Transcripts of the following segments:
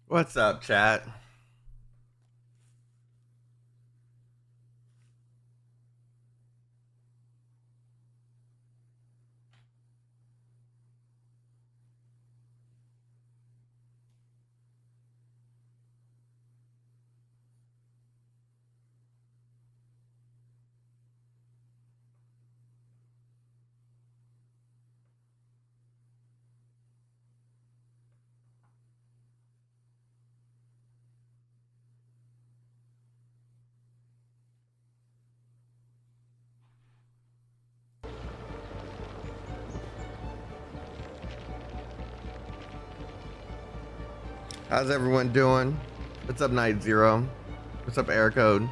What's up, chat? How's everyone doing? What's up, Night Zero? What's up, Air Code?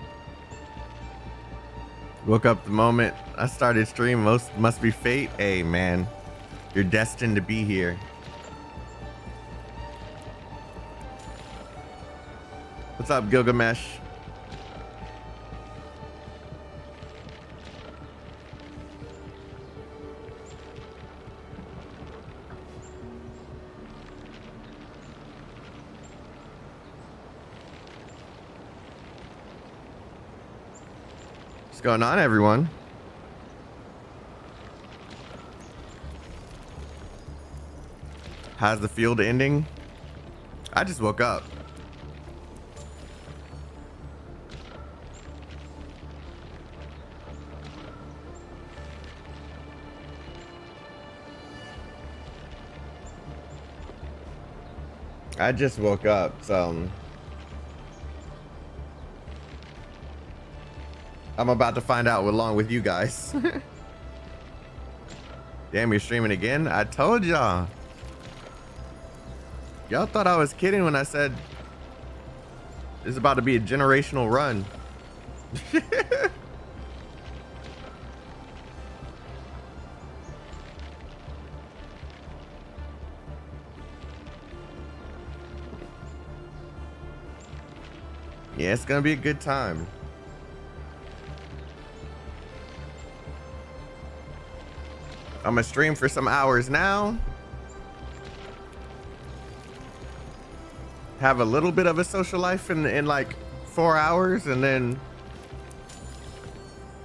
Woke up the moment I started stream. Most must be fate. Hey, man, you're destined to be here. What's up, Gilgamesh? What's going on, everyone? How's the field ending? I just woke up. I just woke up, so I'm about to find out along with you guys. Damn, you're streaming again? I told y'all. Y'all thought I was kidding when I said it's about to be a generational run. Yeah, it's gonna be a good time. I'm gonna stream for some hours now. Have a little bit of a social life in like 4 hours, and then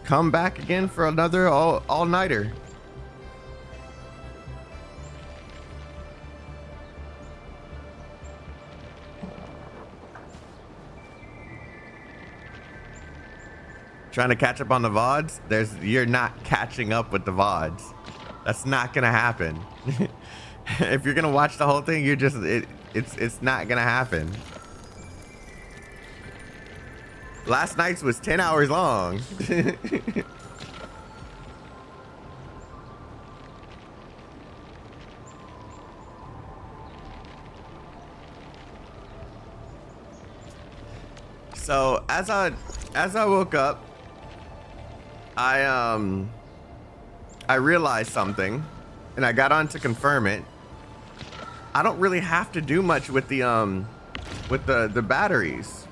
come back again for another all-nighter. Trying to catch up on the VODs? You're not catching up with the VODs. That's not gonna happen. If you're gonna watch the whole thing, it's not gonna happen. Last night's was 10 hours long. So as I woke up, I realized something, and I got on to confirm it. I don't really have to do much with the batteries.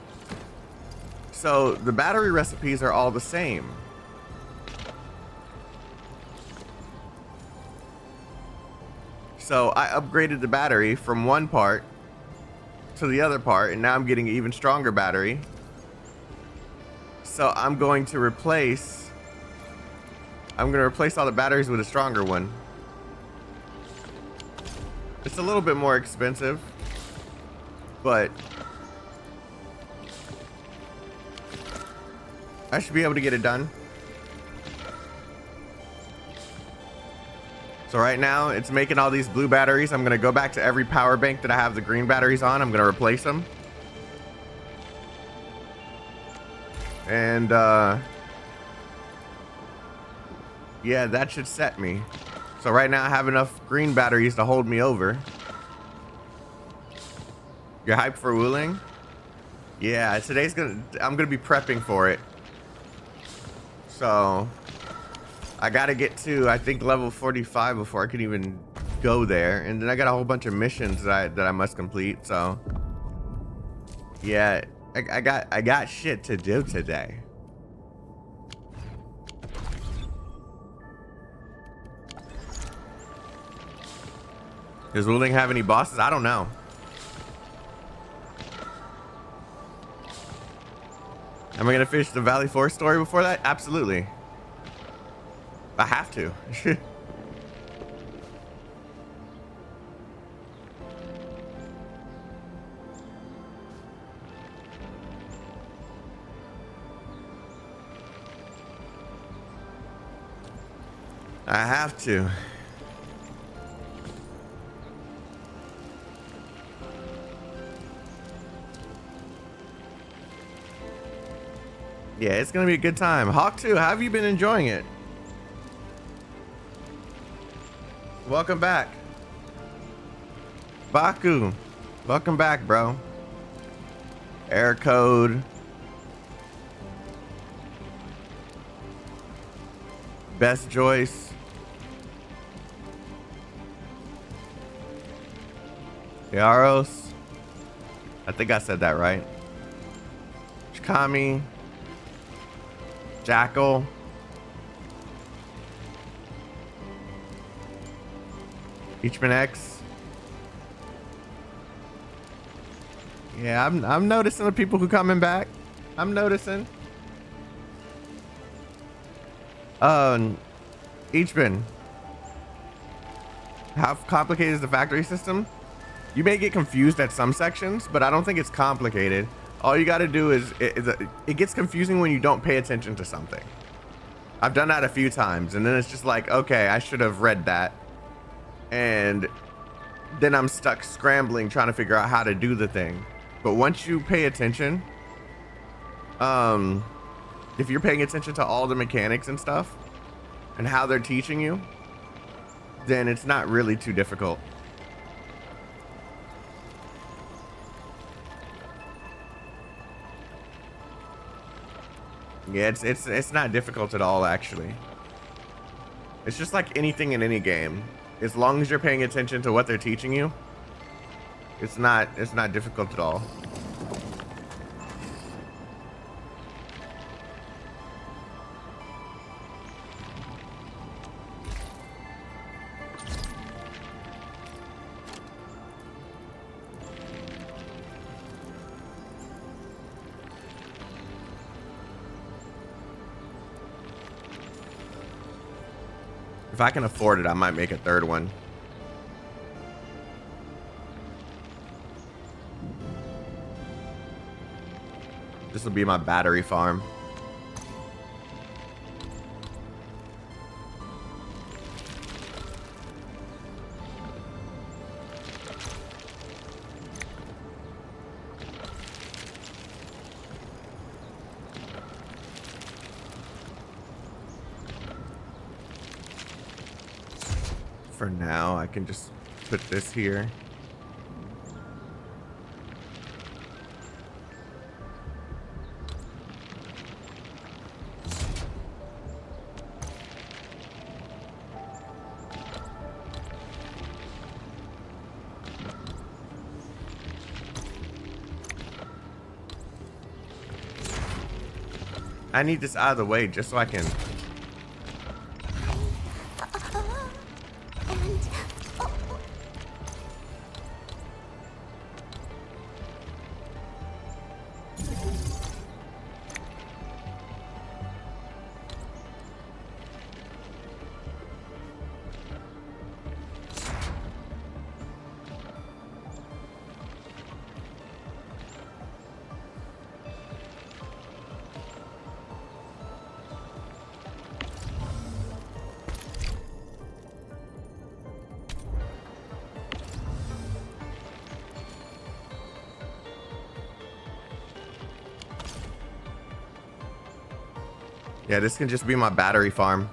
So the battery recipes are all the same. So I upgraded the battery from one part to the other part, and now I'm getting an even stronger battery. So I'm going to replace all the batteries with a stronger one. It's a little bit more expensive, but I should be able to get it done. So right now it's making all these blue batteries. I'm gonna go back to every power bank that I have the green batteries on. I'm gonna replace them. And yeah, that should set me. So right now I have enough green batteries to hold me over. You're hyped for Wuling? Yeah, I'm gonna be prepping for it. So I gotta get to, I think, level 45 before I can even go there. And then I got a whole bunch of missions that I must complete. So yeah, I got shit to do today. Does Wuling have any bosses? I don't know. Am I gonna finish the Valley Force story before that? Absolutely. I have to. I have to. Yeah, it's gonna be a good time. Hawk 2, how have you been enjoying it? Welcome back. Baku, welcome back, bro. Air code. Best Joyce. Yaros. I think I said that right. Shikami. Jackal. Eachman X. Yeah, I'm noticing the people who coming back. I'm noticing. Eachman. How complicated is the factory system? You may get confused at some sections, but I don't think it's complicated. All you got to do is, it gets confusing when you don't pay attention to something. I've done that a few times, and then it's just like, okay, I should have read that. And then I'm stuck scrambling, trying to figure out how to do the thing. But once you pay attention, if you're paying attention to all the mechanics and stuff, and how they're teaching you, then it's not really too difficult. Yeah, it's not difficult at all, actually. It's just like anything in any game. As long as you're paying attention to what they're teaching you, it's not difficult at all. If I can afford it, I might make a third one. This will be my battery farm. For now, I can just put this here. I need this out of the way just so I can... Yeah, this can just be my battery farm.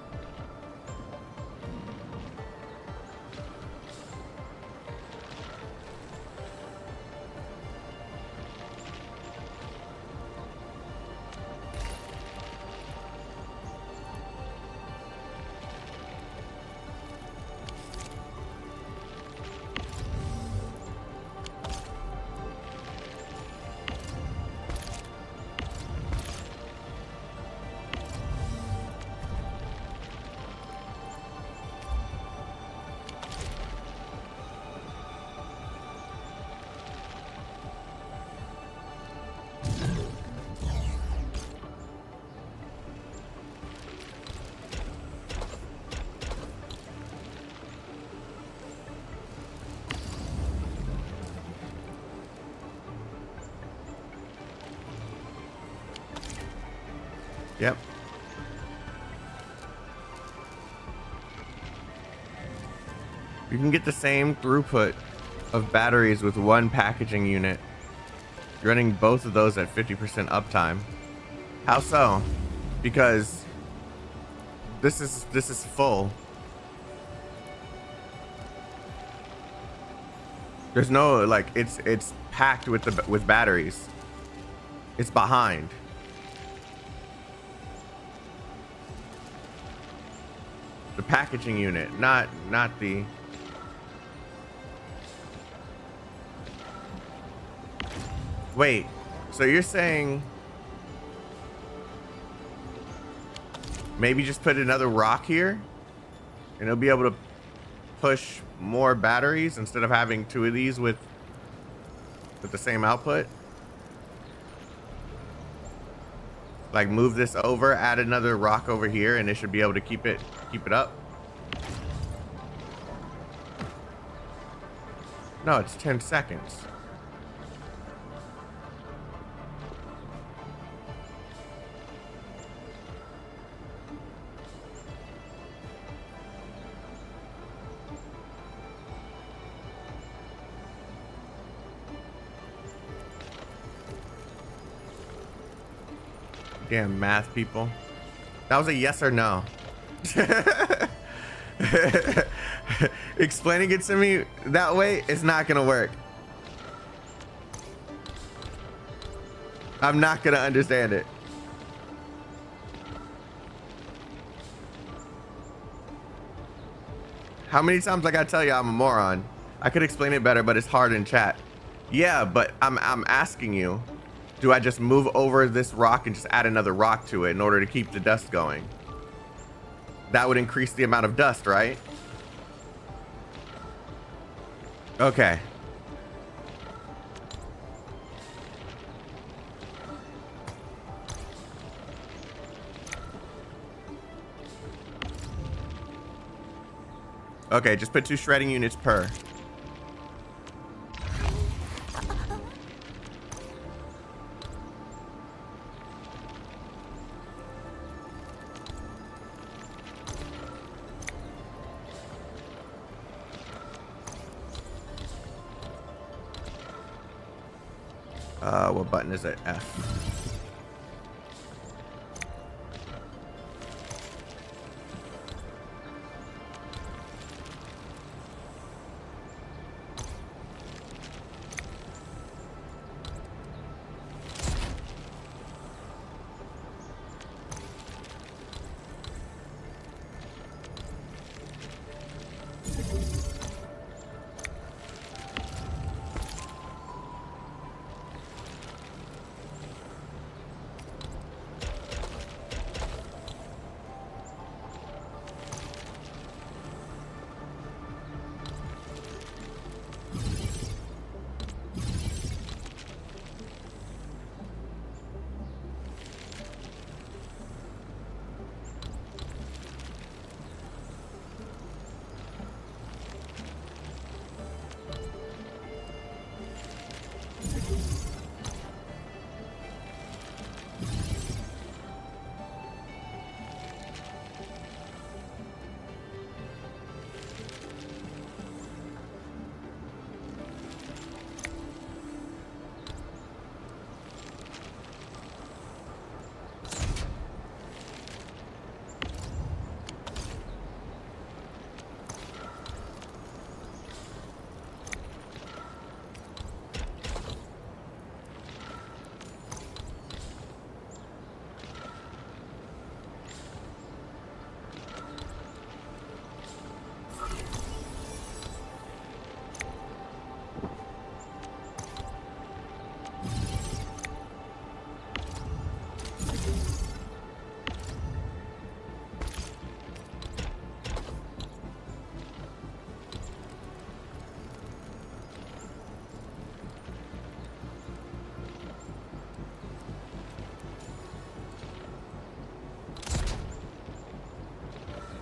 Yep. You can get the same throughput of batteries with one packaging unit, running both of those at 50% uptime. How so? Because this is full. There's no, like, it's packed with batteries. It's behind. The packaging unit, not the. Wait, so you're saying maybe just put another rock here and it'll be able to push more batteries instead of having two of these with the same output? Like move this over, add another rock over here, and it should be able to keep it up. No, it's 10 seconds. Damn math people. That was a yes or no. Explaining it to me that way is not gonna work. I'm not gonna understand it. How many times I gotta tell you I'm a moron? I could explain it better, but it's hard in chat. Yeah, but I'm asking you, do I just move over this rock and just add another rock to it in order to keep the dust going? That would increase the amount of dust, right? Okay. Okay, just put 2 shredding units per. What button is it? F.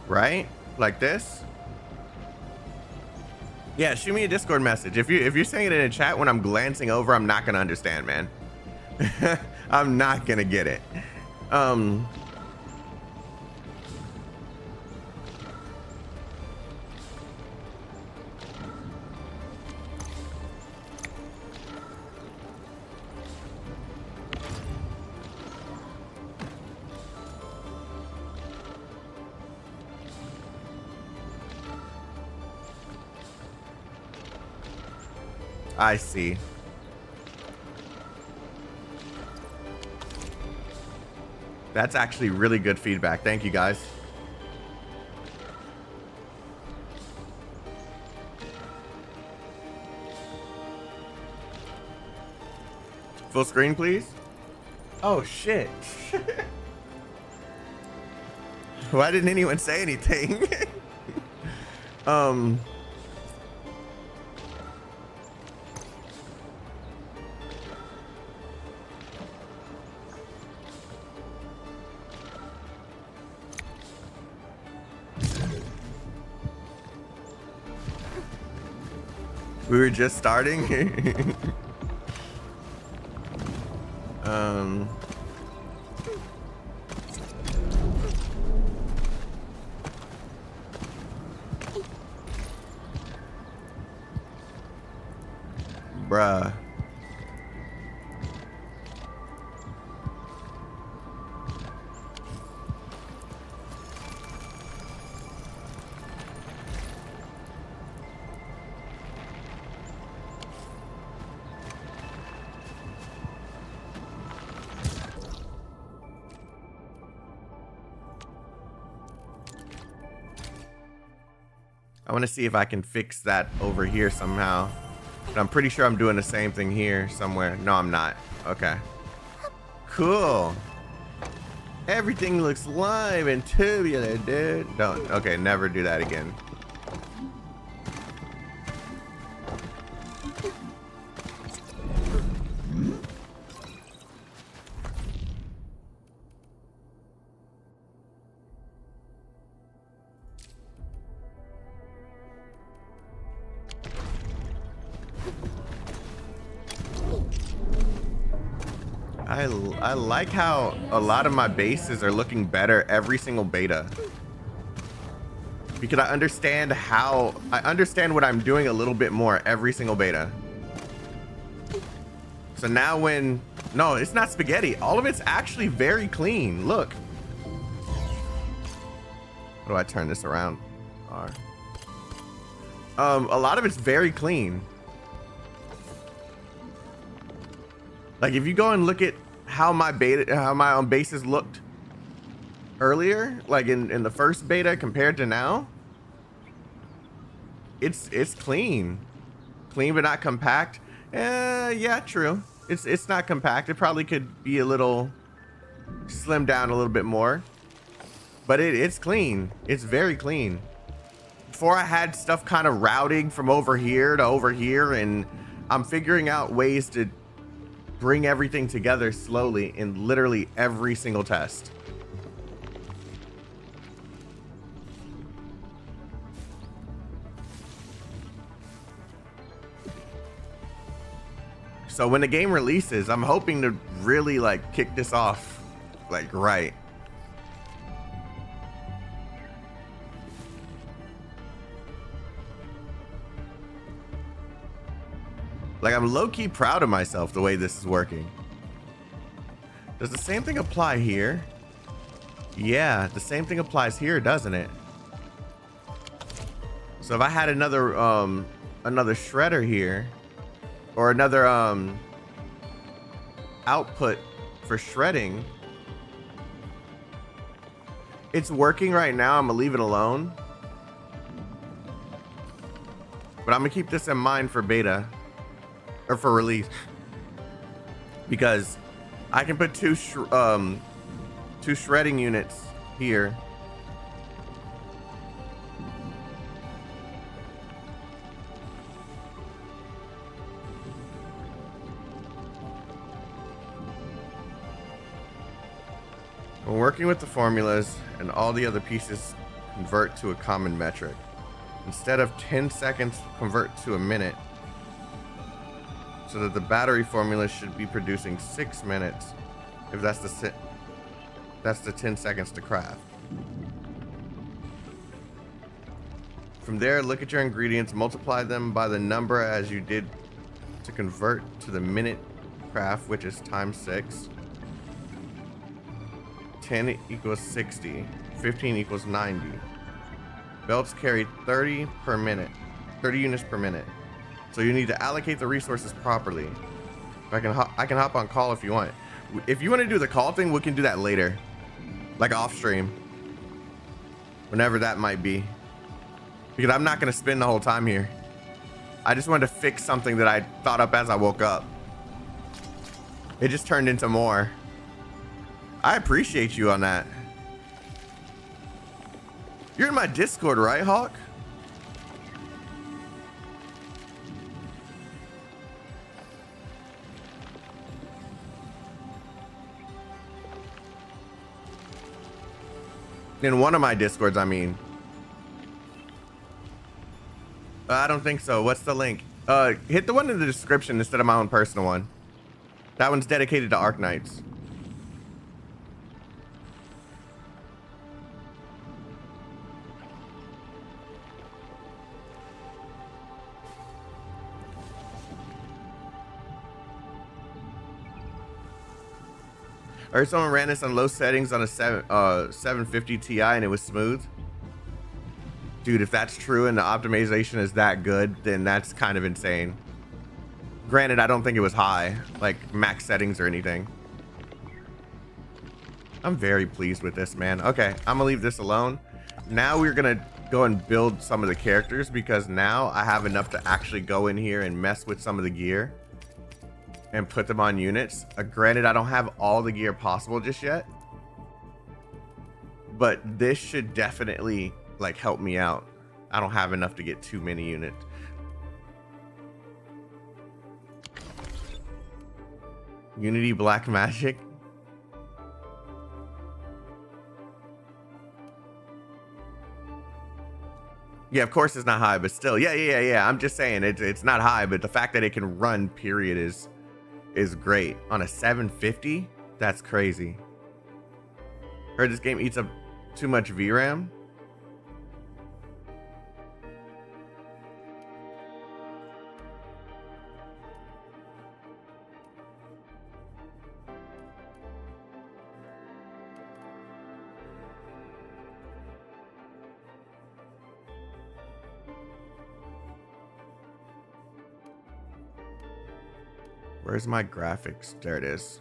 Right? Like this? Yeah, shoot me a Discord message. If you're saying it in a chat when I'm glancing over, I'm not gonna understand, man. I'm not gonna get it. I see. That's actually really good feedback. Thank you, guys. Full screen, please. Oh, shit. Why didn't anyone say anything? We were just starting. Bruh. I want to see if I can fix that over here somehow. But I'm pretty sure I'm doing the same thing here somewhere. No, I'm not. Okay. Cool. Everything looks live and tubular, dude. Don't. Okay, never do that again. I like how a lot of my bases are looking better every single beta. Because I understand what I'm doing a little bit more every single beta. So now no, it's not spaghetti. All of it's actually very clean. Look. How do I turn this around? R. A lot of it's very clean. Like if you go and look at how my bases looked earlier, like in the first beta compared to now, it's clean but not compact. Yeah, true. It's not compact. It probably could be a little slimmed down a little bit more, but it's clean. It's very clean. Before I had stuff kind of routing from over here to over here, and I'm figuring out ways to bring everything together slowly in literally every single test. So when the game releases, I'm hoping to really like kick this off like right. Like I'm low-key proud of myself the way this is working. Does the same thing apply here? Yeah, the same thing applies here, doesn't it? So if I had another shredder here, or another output for shredding, it's working right now. I'm gonna leave it alone, but I'm gonna keep this in mind for beta. Or for release, because I can put two shredding units here. When working with the formulas and all the other pieces convert to a common metric. Instead of 10 seconds, convert to a minute. So that the battery formula should be producing 6 minutes if that's the 10 seconds to craft. From there, look at your ingredients, multiply them by the number as you did to convert to the minute craft, which is times 6. 10 equals 60, 15 equals 90. Belts carry 30 per minute, 30 units per minute. So you need to allocate the resources properly. I can hop on call if you want. If you want to do the call thing, we can do that later, like off stream, whenever that might be. Because I'm not gonna spend the whole time here. I just wanted to fix something that I thought up as I woke up. It just turned into more. I appreciate you on that. You're in my Discord, right, Hawk? In one of my Discords, I mean. I don't think so. What's the link? Hit the one in the description instead of my own personal one. That one's dedicated to Arknights. I heard someone ran this on low settings on a 750 Ti and it was smooth. Dude, if that's true and the optimization is that good, then that's kind of insane. Granted, I don't think it was high, like max settings or anything. I'm very pleased with this, man. Okay, I'm gonna leave this alone. Now we're gonna go and build some of the characters because now I have enough to actually go in here and mess with some of the gear and put them on units. Granted, I don't have all the gear possible just yet, but this should definitely like help me out. I don't have enough to get too many units. Unity Black Magic. Yeah, of course it's not high, but still, yeah. I'm just saying it's not high, but the fact that it can run period is great. On a 750, that's crazy. Heard this game eats up too much VRAM. Where's my graphics? There it is.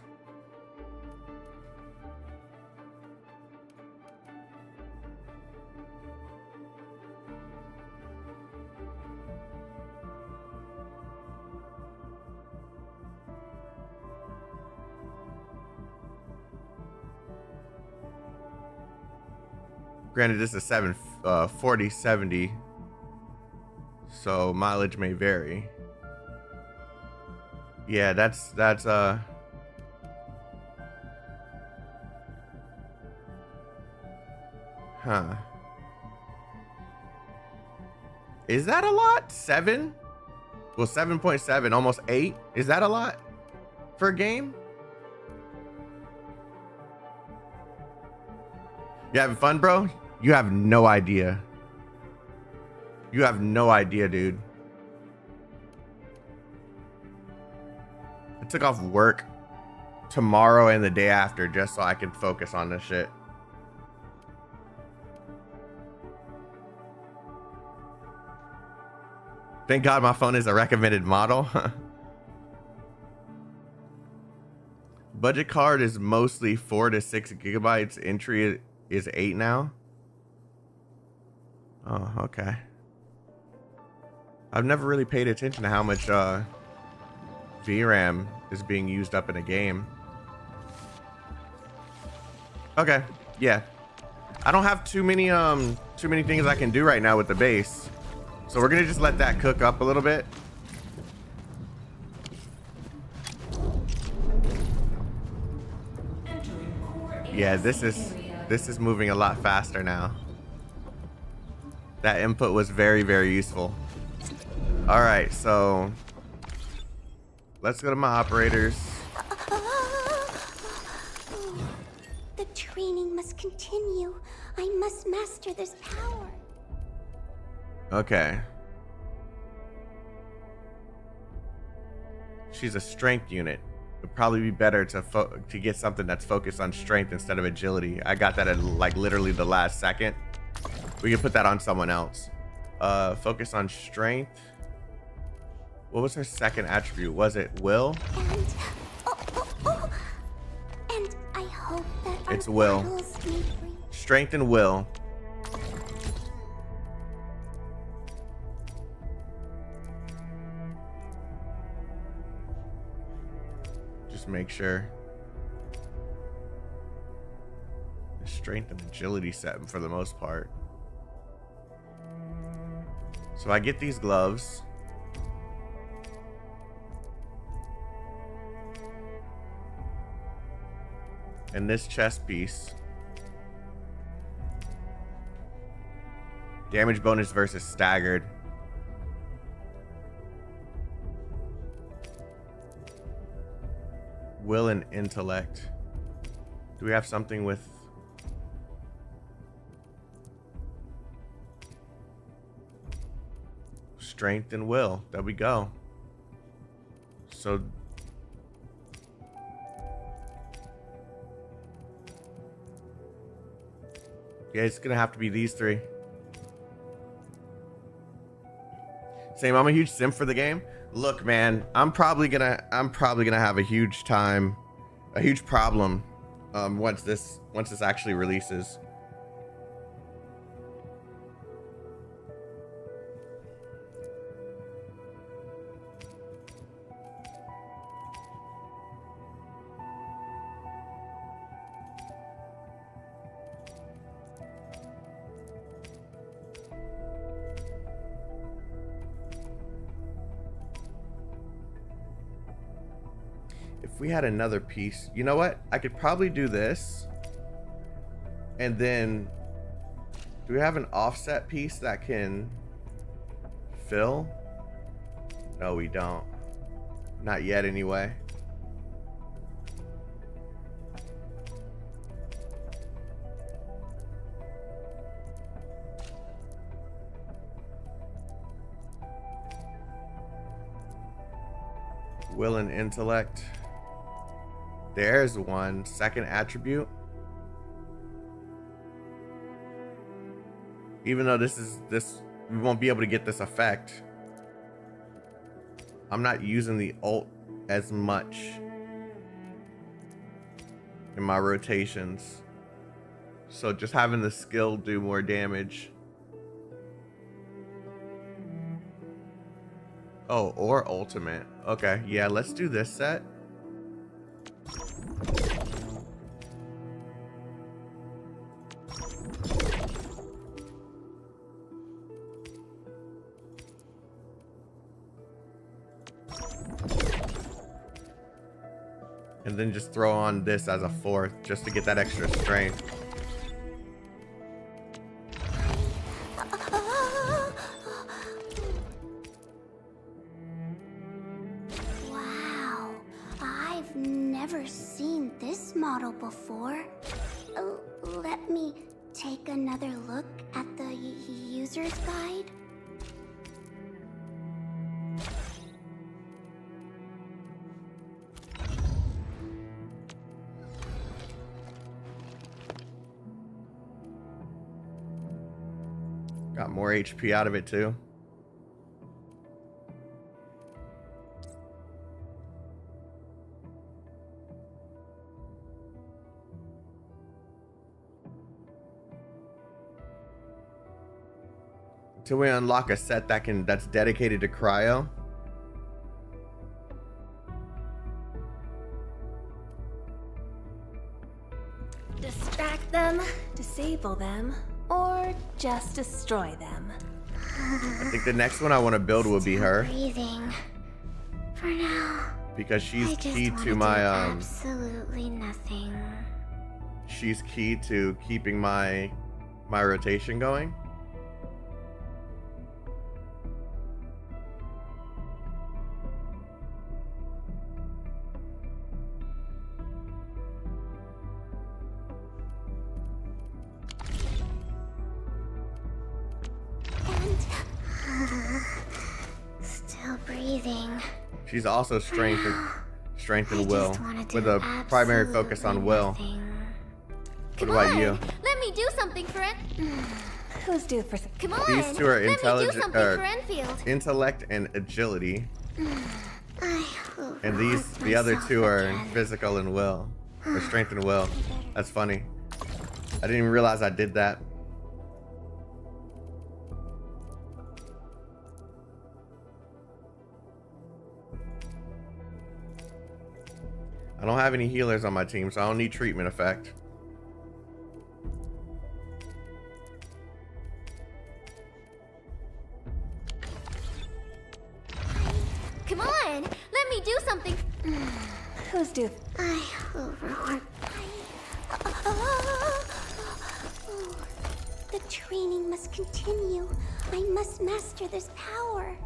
Granted, this is 4070, so mileage may vary. Yeah, that's huh. Is that a lot? 7? Well, 7.7, almost 8. Is that a lot for a game? You having fun, bro? You have no idea. You have no idea, dude. I took off work tomorrow and the day after just so I could focus on this shit. Thank God my phone is a recommended model. Budget card is mostly 4 to 6 gigabytes. Entry is 8 now. Oh, okay. I've never really paid attention to how much VRAM is being used up in a game. Okay, yeah. I don't have too many things I can do right now with the base. So we're gonna just let that cook up a little bit. Yeah, this is moving a lot faster now. That input was very, very useful. All right, so let's go to my operators. The training must continue. I must master this power. Okay. She's a strength unit. It'd probably be better to get something that's focused on strength instead of agility. I got that at like literally the last second. We can put that on someone else. Focus on strength. What was her second attribute? Was it will? And and I hope that our It's will. battles may bring Strength and will. Just make sure. The strength and agility set for the most part. So I get these gloves. And this chest piece. Damage bonus versus staggered. Will and intellect. Do we have something with... strength and will? There we go. So... yeah, it's gonna have to be these three. Same, I'm a huge simp for the game. Look, man, I'm probably gonna have a huge problem once this actually releases. If we had another piece, you know what? I could probably do this. And then, do we have an offset piece that can fill? No, we don't. Not yet, anyway. Will and intellect. There's one. Second attribute. Even though we won't be able to get this effect. I'm not using the ult as much in my rotations. So just having the skill do more damage. Oh, or ultimate. Okay, yeah, let's do this set. And then just throw on this as a fourth, just to get that extra strength. Wow, I've never seen this model before. Let me take another look at the user's guide. Got more HP out of it too. Until we unlock a set that's dedicated to cryo. Distract them, disable them, or just destroy them. I think the next one I want to build will be her. Breathing. For now. Because she's I just key wanna to do my absolutely nothing. she's key to keeping my rotation going. Still breathing. She's also strength and will, with a primary focus on will. What about you? Let me do something for it. Who's due for... Come on. These two are Let me do intelligent, something for Enfield. intellect and agility. And the other two are in physical and will, or strength and will. That's funny. I didn't even realize I did that. I don't have any healers on my team, so I don't need treatment effect. Come on, let me do something. Who's do? I overworked. The training must continue. I must master this power.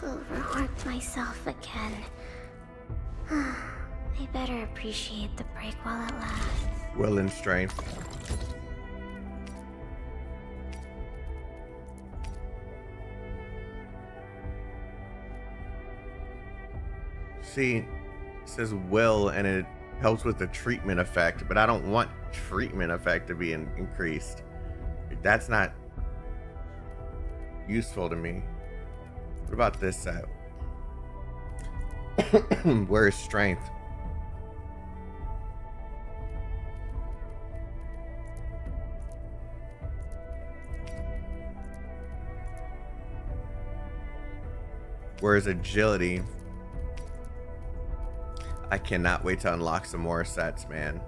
Overworked myself again. I better appreciate the break while it lasts. Will and strength. See, it says will and it helps with the treatment effect, but I don't want treatment effect to be increased. That's not useful to me. What about this set? Where is strength? Where is agility? I cannot wait to unlock some more sets, man.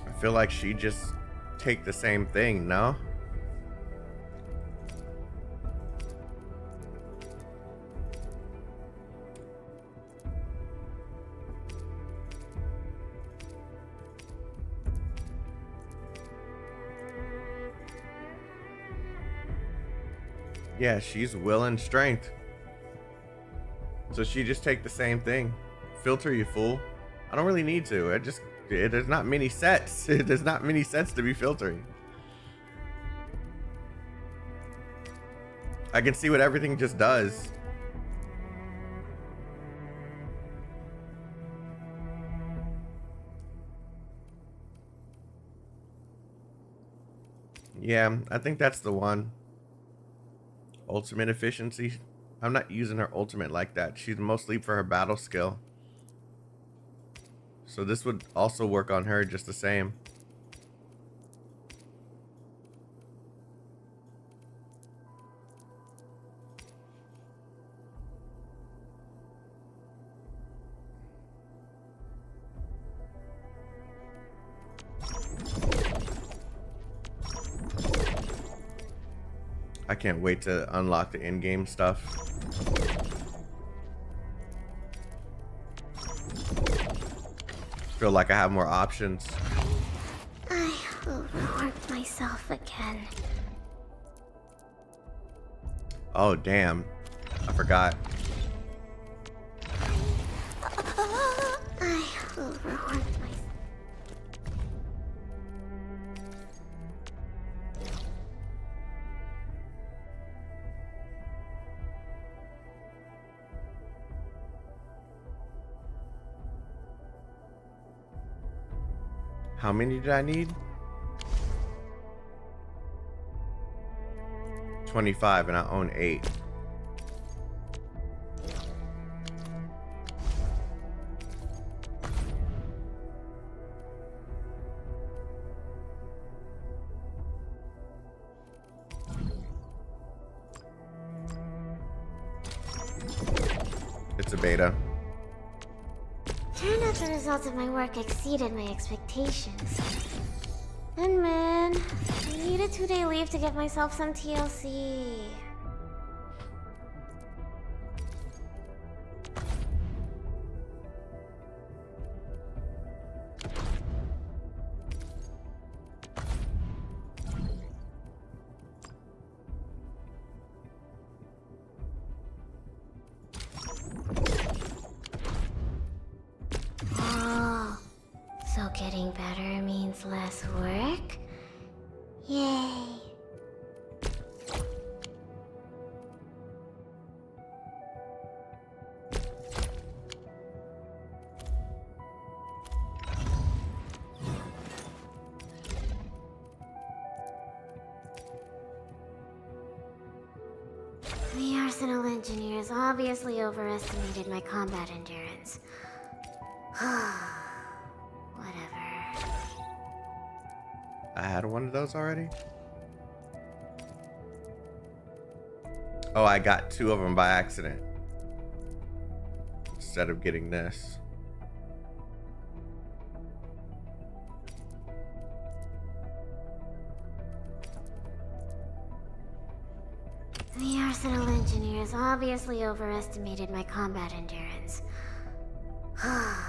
I feel like she just take the same thing, no? Yeah, she's will and strength. So she just take the same thing. Filter, you fool. I don't really need to. There's not many sets. There's not many sets to be filtering. I can see what everything just does. Yeah, I think that's the one. Ultimate efficiency. I'm not using her ultimate like that. She's mostly for her battle skill. So this would also work on her just the same. I can't wait to unlock the in-game stuff. Feel like I have more options. I overworked myself again. Oh, damn. I forgot. I overworked myself. How many did I need? 25, and I own 8. It's a beta. Turned out the results of my work exceeded my expectations. And man, I need a 2-day leave to get myself some TLC. Oh, so getting better means less work? Yay. The Arsenal engineers obviously overestimated my combat endurance. Whatever. I had one of those already. Oh, I got 2 of them by accident instead of getting this. The Arsenal engineers obviously overestimated my combat endurance. Whatever.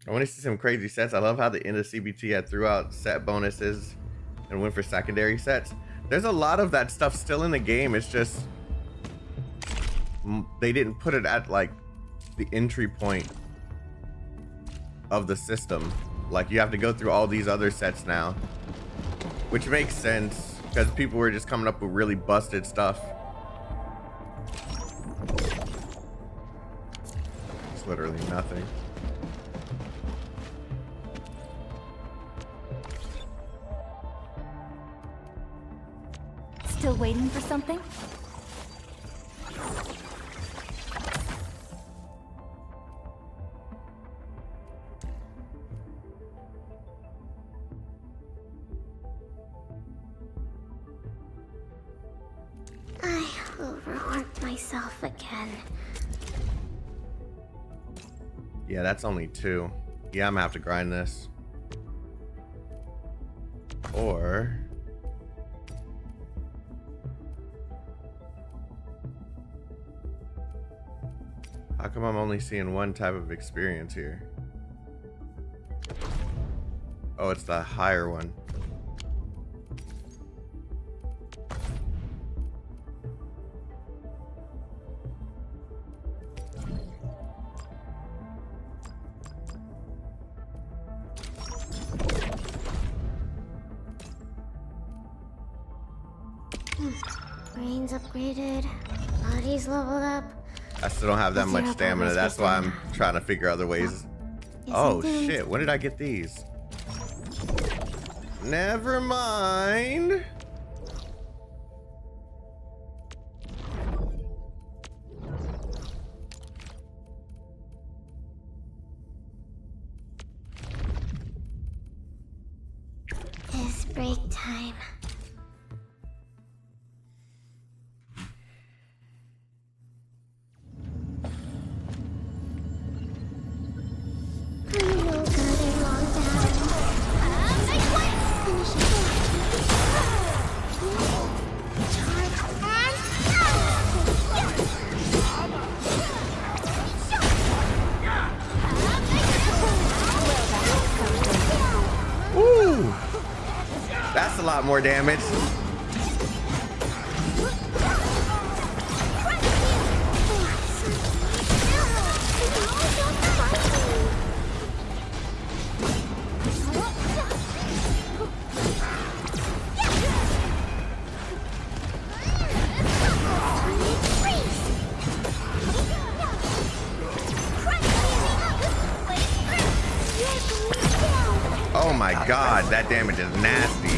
I want to see some crazy sets. I love how the end of CBT had threw out set bonuses and went for secondary sets. There's a lot of that stuff still in the game. It's just they didn't put it at like the entry point of the system. Like you have to go through all these other sets now, which makes sense because people were just coming up with really busted stuff. It's literally nothing. Still waiting for something? I overworked myself again. Yeah, that's only 2. Yeah, I'm gonna have to grind this. Or how come I'm only seeing one type of experience here? Oh, it's the higher one. Brains upgraded, body's leveled up. I still don't have that much stamina. That's why I'm trying to figure other ways. Oh shit, when did I get these? Never mind. It's break time. Ooh, that's a lot more damage. Oh my god, that damage is nasty.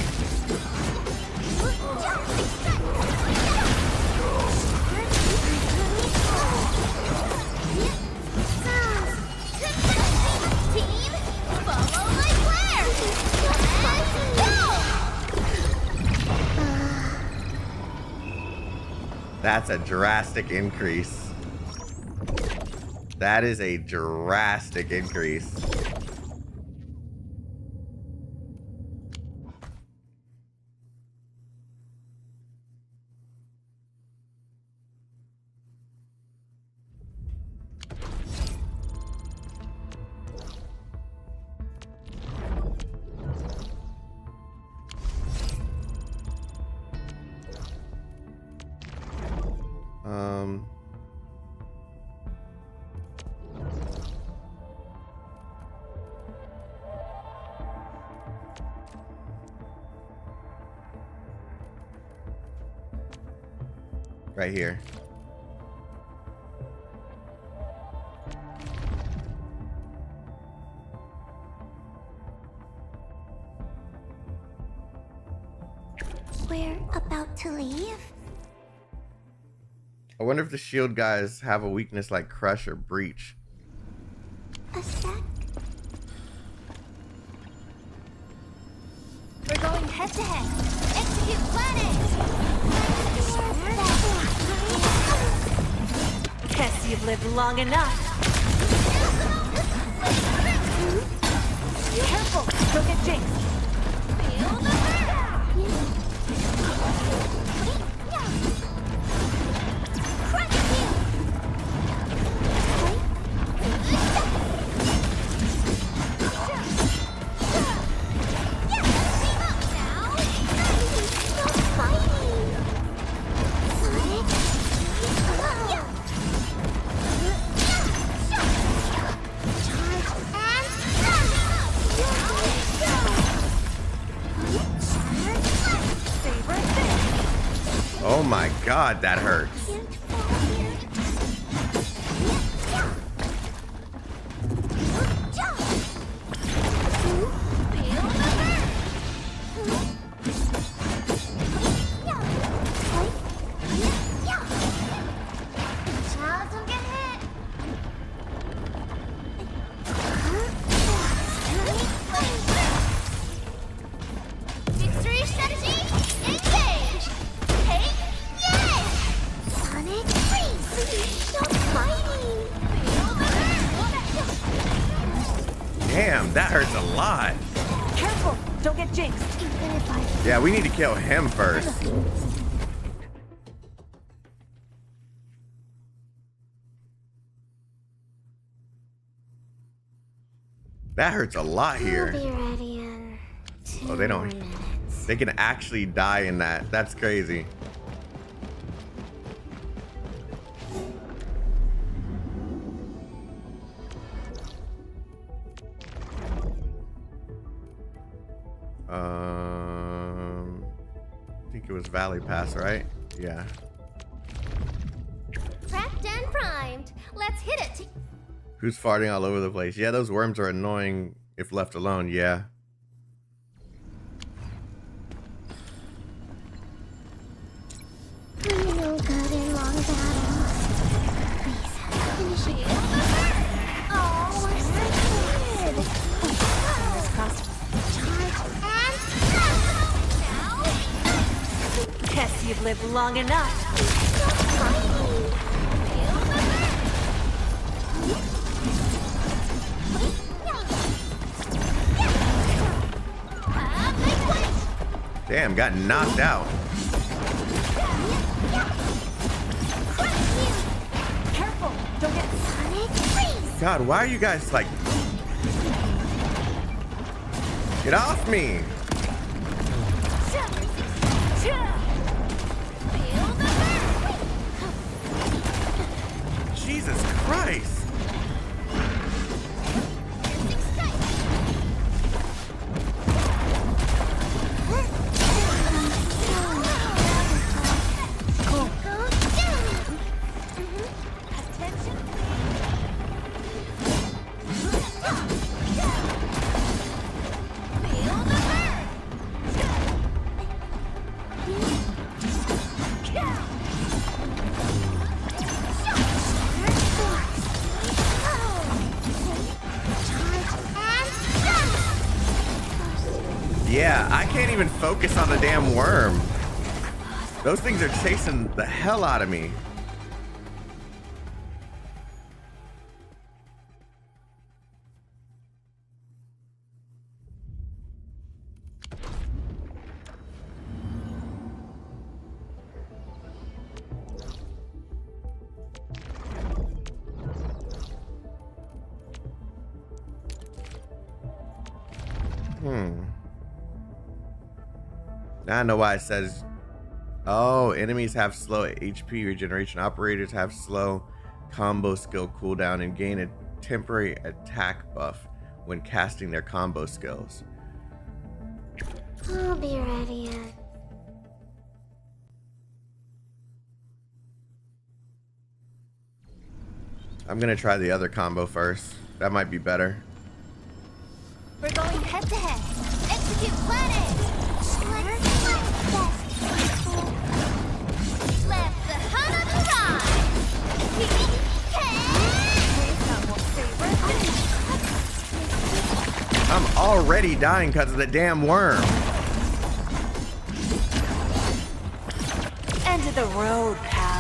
That's a drastic increase. That is a drastic increase. Right here. We're about to leave? I wonder if the shield guys have a weakness like Crush or Breach. A sec? We're going head to head. Execute plan A. Guess you've lived long enough. Careful, don't get jinxed. Feel the Oh my god, that hurts. Damn, that hurts a lot. Careful, don't get jinxed. Yeah, we need to kill him first. That hurts a lot here. I'll be ready in 2 Oh, they don't. more minutes. They can actually die in that. That's crazy. I think it was Valley Pass, right? Yeah. Prepped and primed. Let's hit it. Who's farting all over the place? Yeah, those worms are annoying if left alone. Yeah. I'm no good in long battles. Please, finish it. Oh, we're so good. Fingers crossed. Guess you've lived long enough. Damn, got knocked out. Careful, don't get God, why are you guys like... Get off me! Jesus Christ! Yeah, I can't even focus on the damn worm. Those things are chasing the hell out of me. Now I know why it says, oh, enemies have slow HP regeneration. Operators have slow combo skill cooldown and gain a temporary attack buff when casting their combo skills. I'll be ready. I'm gonna try the other combo first. That might be better. We're going head to head. Execute plan A. Let's the hunt on the ride. I'm already dying because of the damn worm. End of the road, pal.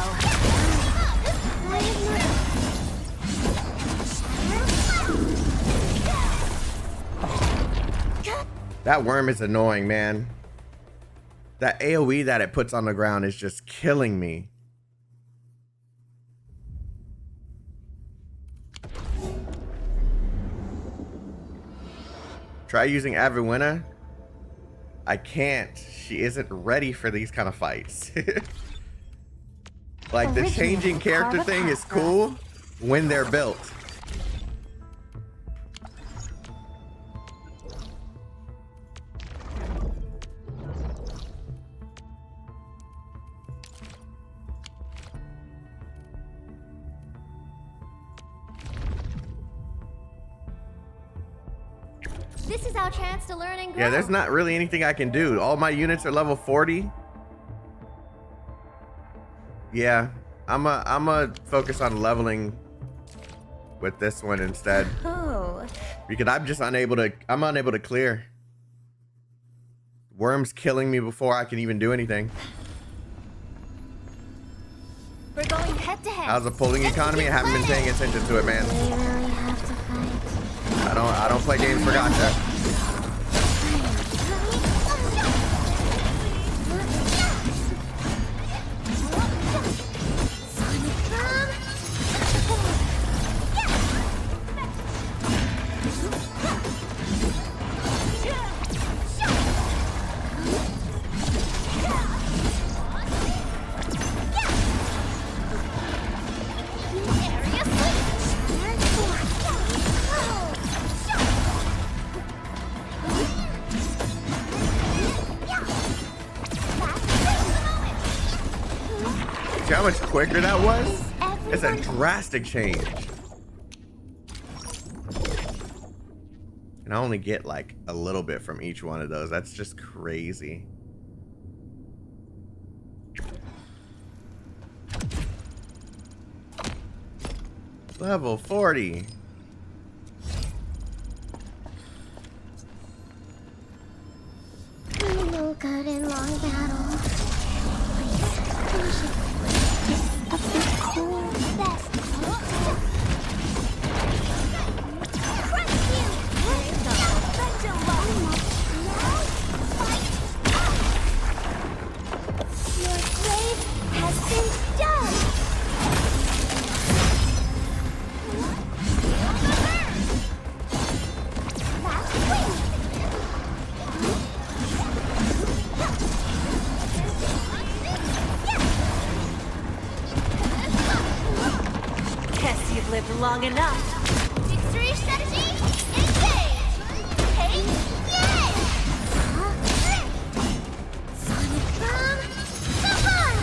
That worm is annoying, man. That AoE that it puts on the ground is just killing me. Try using Averwina. I can't. She isn't ready for these kind of fights. Like, the changing character thing is cool when they're built. This is our chance to learn and grow. Yeah, there's not really anything I can do. All my units are level 40. Yeah, I'm a focus on leveling with this one instead. Oh. Because I'm unable to clear. Worm's killing me before I can even do anything. We're going head to head. How's the pulling economy? I haven't been paying attention to it, man. We really have to fight. I don't play games for gotcha. See how much quicker that was? It's a drastic change. And I only get like a little bit from each one of those. That's just crazy. Level 40. I'm no good in long battles. Please, finish it. It's a bit cool. Best. Your grave has been done. Guess you've lived long enough. Extreme strategy, engage! Hey, yay! Sonic boom, bye-bye!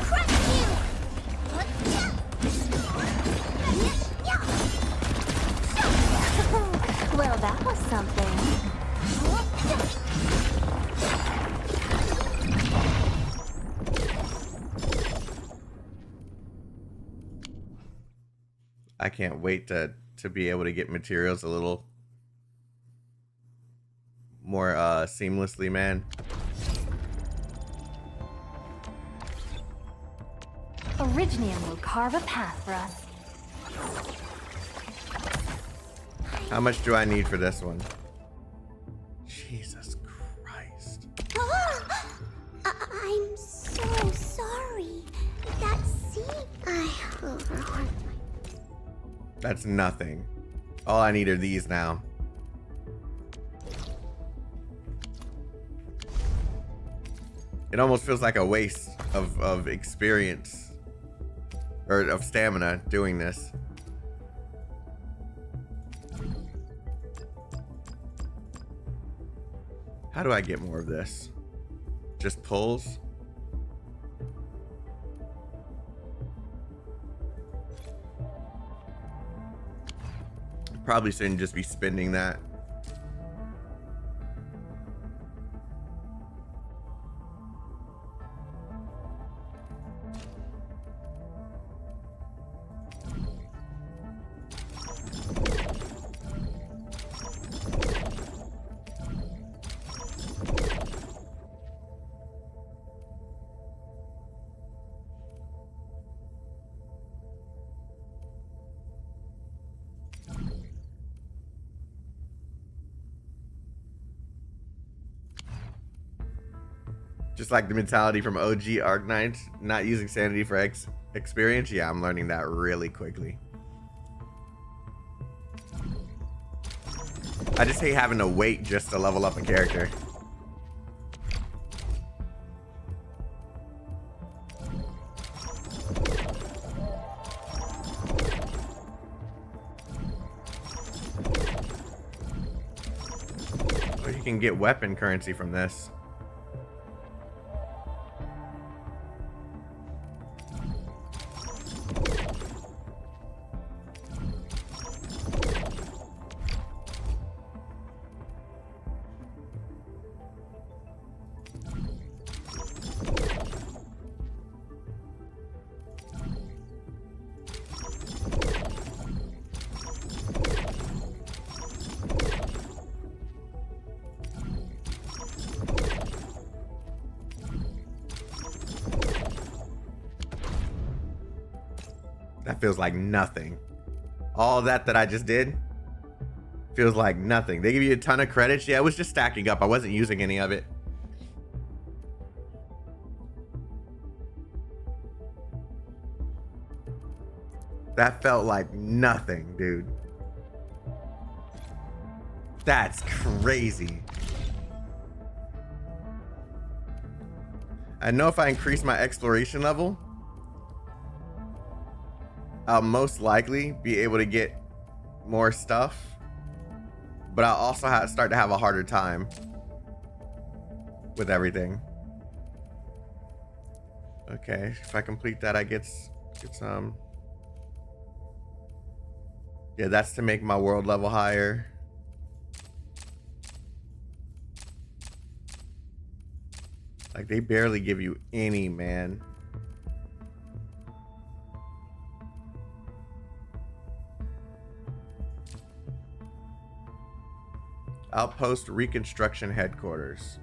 Crush you! Well, that was something. I can't wait to be able to get materials a little more seamlessly, man. Originium will carve a path for us. How much do I need for this one? Jesus Christ. I'm so sorry. That seed. That's nothing. All I need are these now. It almost feels like a waste of experience or of stamina doing this. How do I get more of this? Just pulls? Probably shouldn't just be spending that. Just like the mentality from OG Arknights, not using sanity for experience. Yeah, I'm learning that really quickly. I just hate having to wait just to level up a character. Or you can get weapon currency from this. That feels like nothing. All that I just did feels like nothing. They give you a ton of credits. Yeah, it was just stacking up. I wasn't using any of it. That felt like nothing, dude. That's crazy. I know if I increase my exploration level, I'll most likely be able to get more stuff, but I'll also start to have a harder time with everything. Okay, if I complete that, I get some. Yeah, that's to make my world level higher. Like, they barely give you any, man. Outpost Reconstruction Headquarters.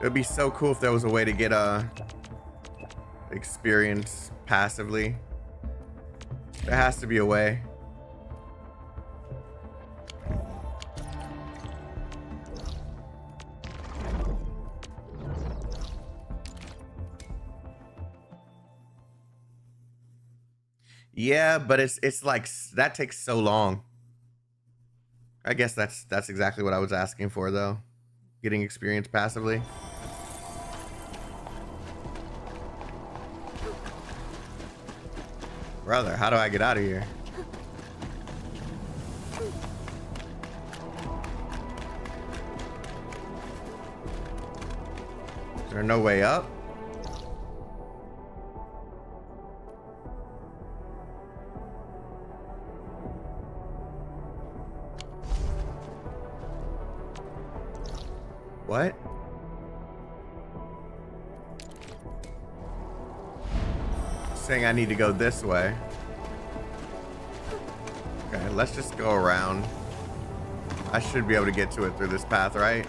It would be so cool if there was a way to get experience passively. There has to be a way. Yeah, but it's like that takes so long. I guess that's exactly what I was asking for, though. Getting experience passively. Brother, how do I get out of here? Is there no way up? What? Saying I need to go this way. Okay, let's just go around. I should be able to get to it through this path, right?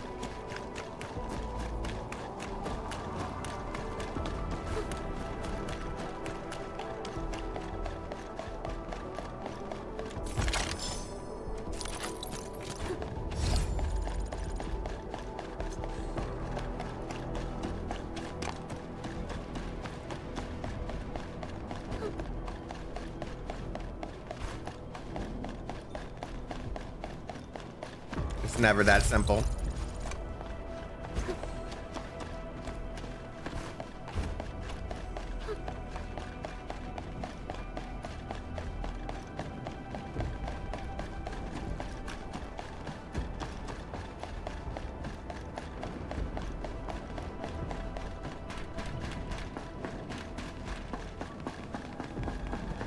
It's never that simple.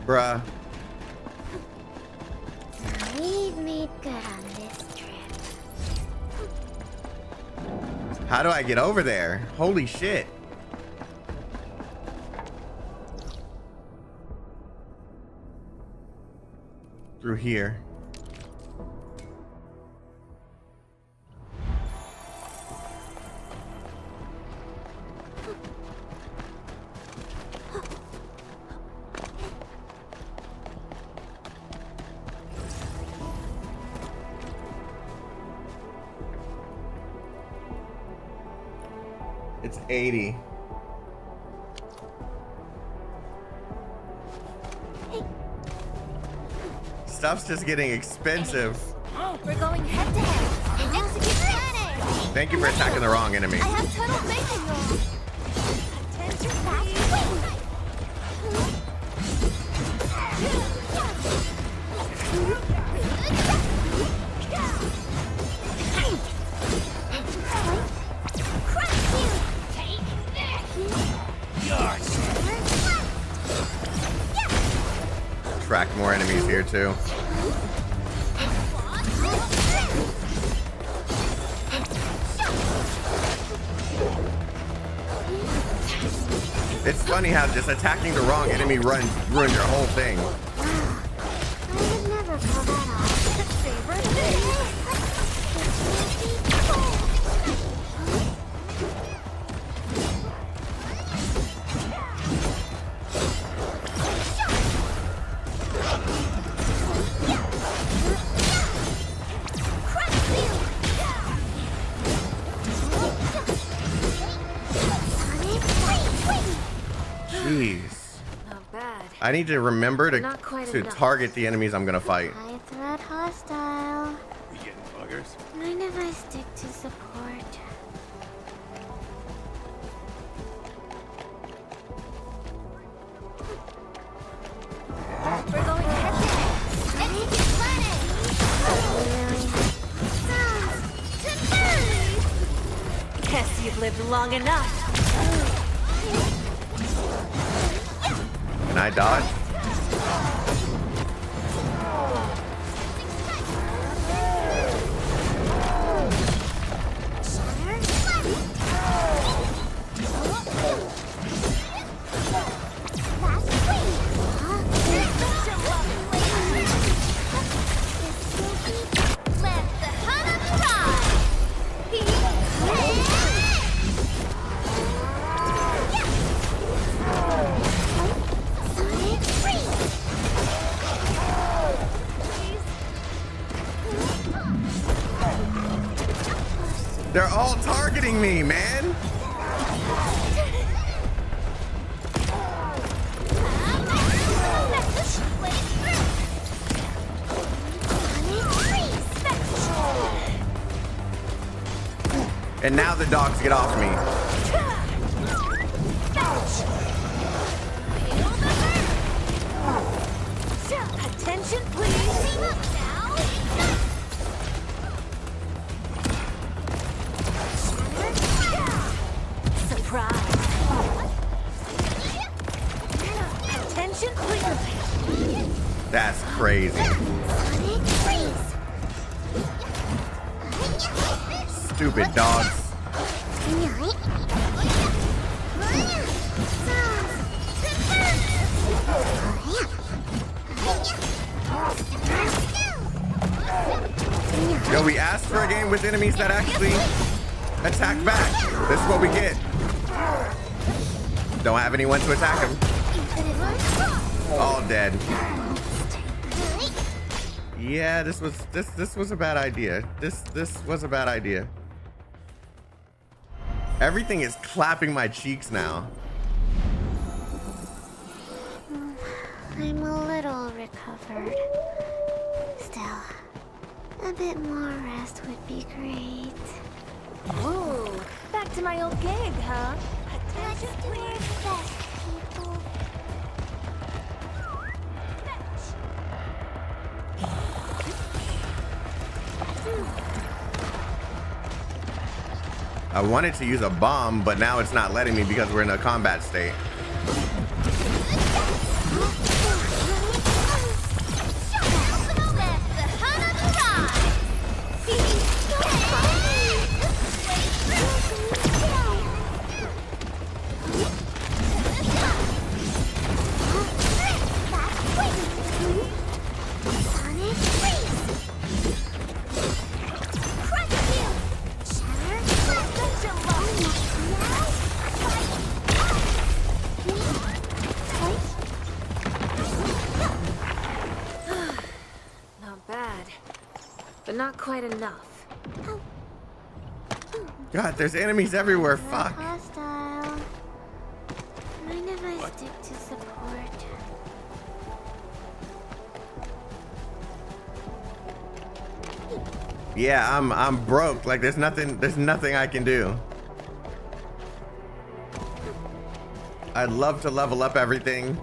Bruh. We've made good on this trip. How do I get over there? Holy shit. Through here. It's 80. Stuff's just getting expensive. We're going head to head. Execute planning. Thank you for attacking the wrong enemy. I have total faith in you. Attention, fast wing. Crush you. Take this. Track more enemies here too. It's funny how just attacking the wrong enemy ruins your whole thing. I would never pull that off. Favorite thing. Jeez. Not bad. I need to remember Not quite to enough. target the enemies I'm gonna fight. High threat hostile. We getting buggers? Mind if I stick to support? We're going head to head. Execute planning. Guess you've lived long enough. Can I dodge? They're all targeting me, man. And now the dogs get off me. Attention, please. Surprise. Attention, please. That's crazy. Stupid dogs. Yo, we asked for a game with enemies that actually attack back. This is what we get. Don't have anyone to attack him. All dead. Yeah, this was a bad idea. This was a bad idea. Everything is clapping my cheeks now. I'm a little recovered. Still, a bit more rest would be great. Ooh, back to my old gig, huh? Let's do our best, people. I wanted to use a bomb, but now it's not letting me because we're in a combat state. Not quite enough. God, there's enemies everywhere. Fuck. Hostile. Mind if I stick to support? Yeah, I'm broke. Like there's nothing I can do. I'd love to level up everything.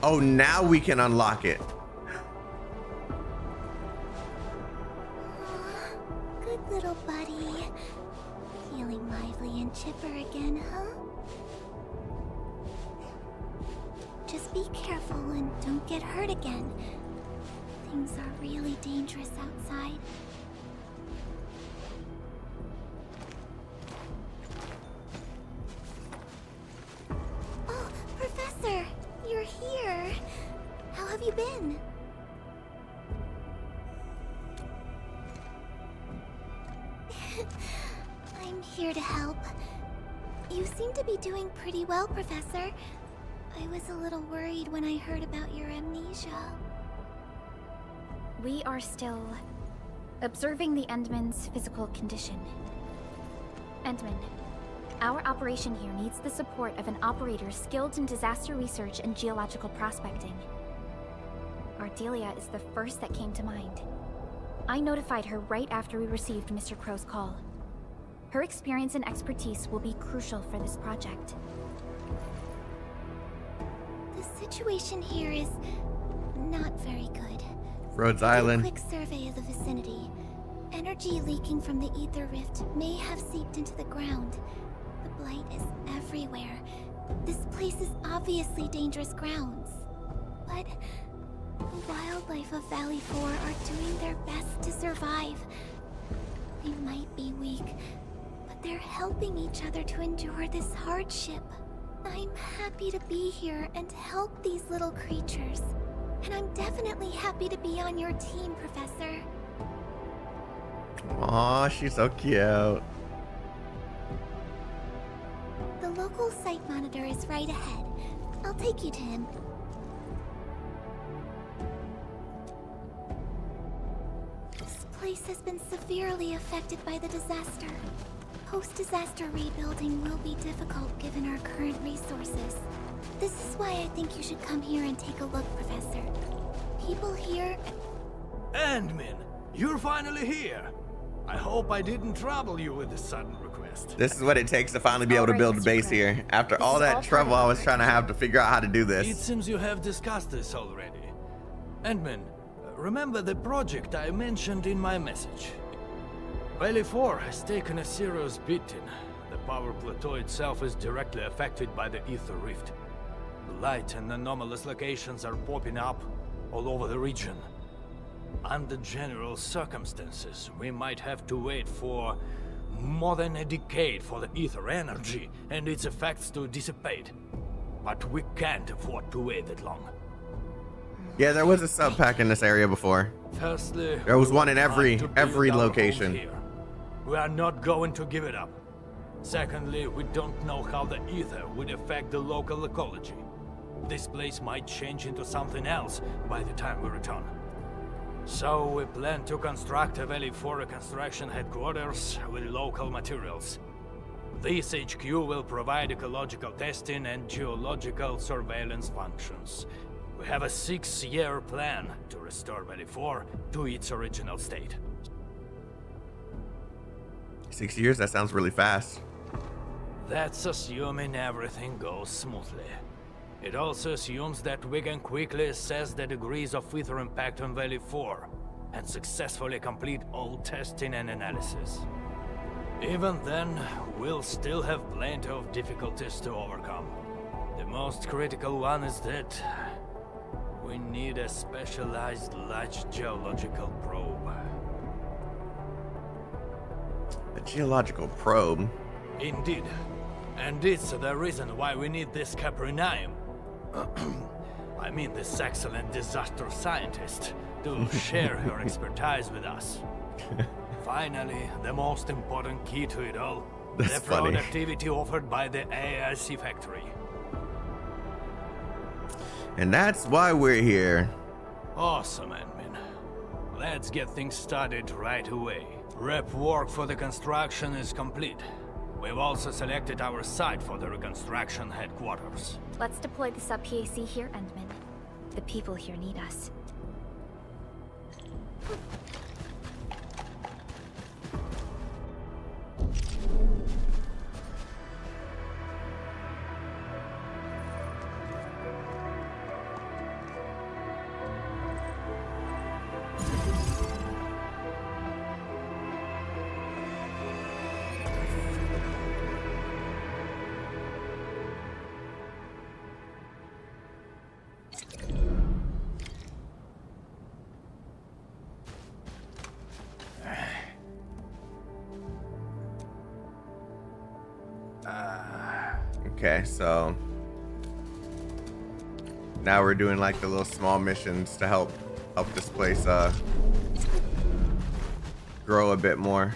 Oh, now we can unlock it. Good little buddy. Feeling lively and chipper again, huh? Just be careful and don't get hurt again. Things are really dangerous outside. Oh, Professor! You're here. How have you been? I'm here to help. You seem to be doing pretty well, Professor. I was a little worried when I heard about your amnesia. We are still observing the Endman's physical condition. Endman, our operation here needs the support of an operator skilled in disaster research and geological prospecting. Ardelia is the first that came to mind. I notified her right after we received Mr. Crow's call. Her experience and expertise will be crucial for this project. The situation here is not very good. Rhodes I did a Island. quick survey of the vicinity. Energy leaking from the ether rift may have seeped into the ground. The blight is everywhere. This place is obviously dangerous grounds. But the wildlife of Valley 4 are doing their best to survive. They might be weak, but they're helping each other to endure this hardship. I'm happy to be here and help these little creatures. And I'm definitely happy to be on your team, Professor. Aw, she's so cute. The local site monitor is right ahead. I'll take you to him. This place has been severely affected by the disaster. Post-disaster rebuilding will be difficult given our current resources. This is why I think you should come here and take a look, Professor. People here... Endman, you're finally here. I hope I didn't trouble you with this sudden request. This is what it takes to finally be able to build a base here. After all that trouble I was trying to have to figure out how to do It this. seems you have discussed this already. Endman, remember the project I mentioned in my message? Valley 4 has taken a serious beating. The power plateau itself is directly affected by the ether rift. Light and anomalous locations are popping up all over the region. Under general circumstances, we might have to wait for More than a decade for the ether energy and its effects to dissipate. But we can't afford to wait that long. Yeah, there was a sub pack in this area before. Firstly, There was we one in want every to build our home location. here. We are not going to give it up. Secondly, we don't know how the ether would affect the local ecology. This place might change into something else by the time we return. So we plan to construct a Valley 4 reconstruction headquarters with local materials. This HQ will provide ecological testing and geological surveillance functions. We have a 6-year plan to restore Valley 4 to its original state. 6 years? That sounds really fast. That's assuming everything goes smoothly. It also assumes that we can quickly assess the degrees of ether impact on Valley 4 and successfully complete all testing and analysis. Even then, we'll still have plenty of difficulties to overcome. The most critical one is that we need a specialized large geological probe. A geological probe? Indeed. And it's the reason why we need this Caprinium. I mean this excellent disaster scientist to share her expertise with us. Finally, the most important key to it all, That's the funny. productivity offered by the AIC factory. And that's why we're here. Awesome, admin. Let's get things started right away. Rep work for the construction is complete. We've also selected our site for the reconstruction headquarters. Let's deploy the sub-PAC here, Endman. The people here need us. Okay, so now we're doing like the little small missions to help this place grow a bit more.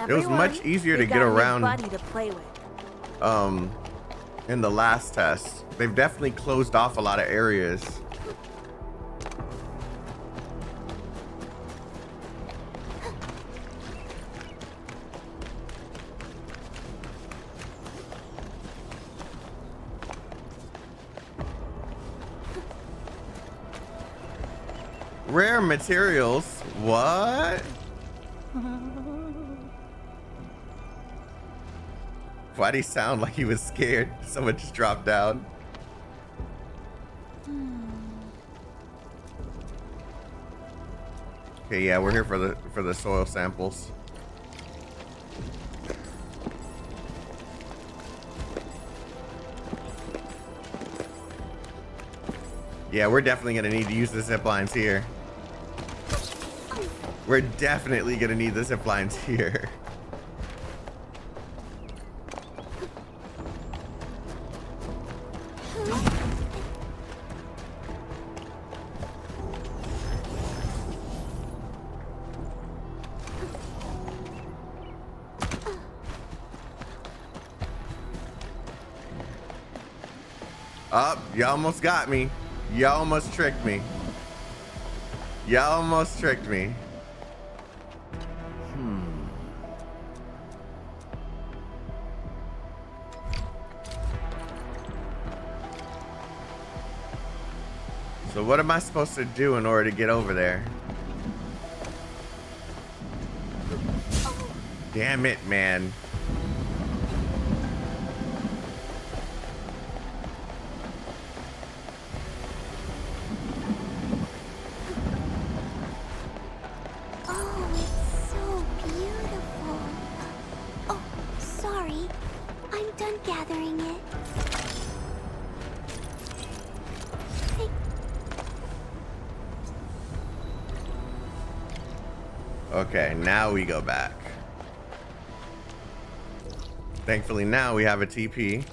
It was much easier to get around To play with. in the last test. They've definitely closed off a lot of areas. Rare materials? What? Why'd he sound like he was scared? Someone just dropped down. Okay, yeah, we're here for the soil samples. Yeah, we're definitely gonna need to use the zip lines here. We're definitely gonna need the zip lines here. Oh, you almost got me. You almost tricked me. You almost tricked me. So what am I supposed to do in order to get over there? Damn it, man. Oh, it's so beautiful. Oh, Okay, now we go back. Thankfully now we have a TP.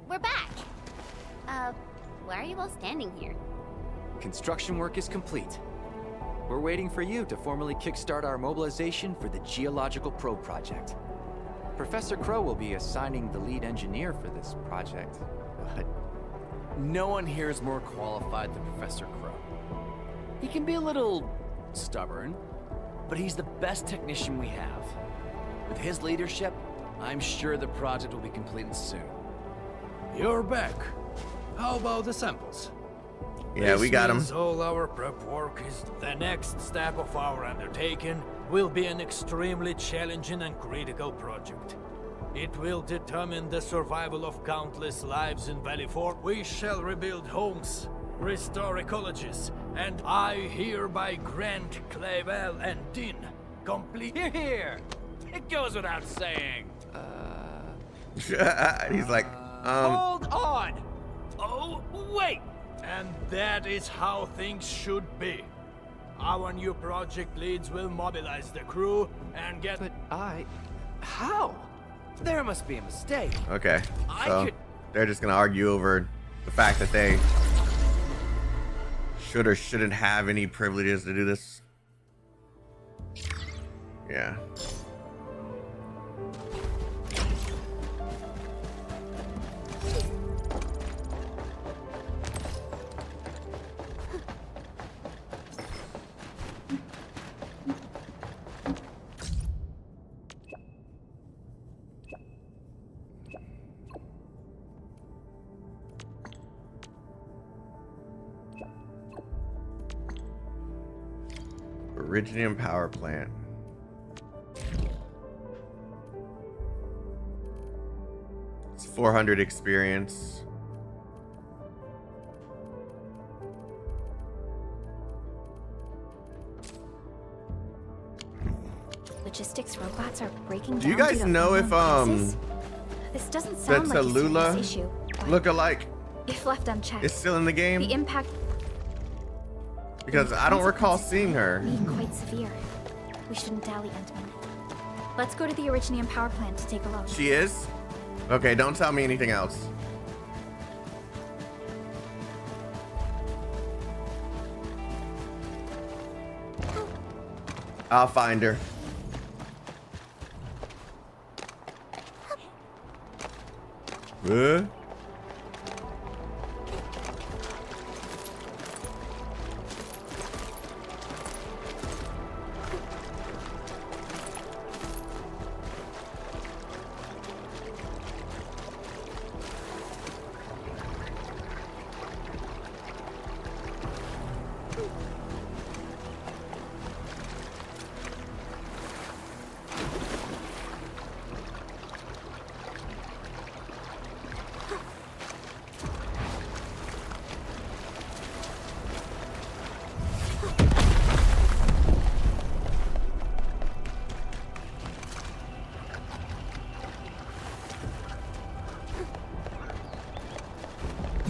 We're back. Why are you all standing here? Construction work is complete. We're waiting for you to formally kickstart our mobilization for the Geological Probe project. Professor Crow will be assigning the lead engineer for this project, but No one here is more qualified than Professor Crow. He can be a little stubborn, but he's the best technician we have. With his leadership, I'm sure the project will be completed soon. You're back. How about the samples? Yeah, we got him. This means all our prep work is the next step of our undertaking will be an extremely challenging and critical project. It will determine the survival of countless lives in Valley 4. We shall rebuild homes, restore ecologies, and I hereby grant Clavel and Din complete. Here! It goes without saying. He's like, Hold on! Oh, wait! And that is how things should be. Our new project leads will mobilize the crew and get... but how? There must be a mistake. okay. I So could- they're just gonna argue over the fact that they should or shouldn't have any privileges to do this. Yeah. Originium power plant. It's 400 experience. Logistics robots are breaking down. Do you guys due to know if unknown causes? This doesn't sound like a Tallulah serious issue. but look-alike if left unchecked, is still in the the game? impact Because I don't recall seeing her. may be quite severe. We shouldn't dally, Entman. Let's go to the Originium power plant to take a look. She is? Okay, don't tell me anything else. I'll find her. Huh?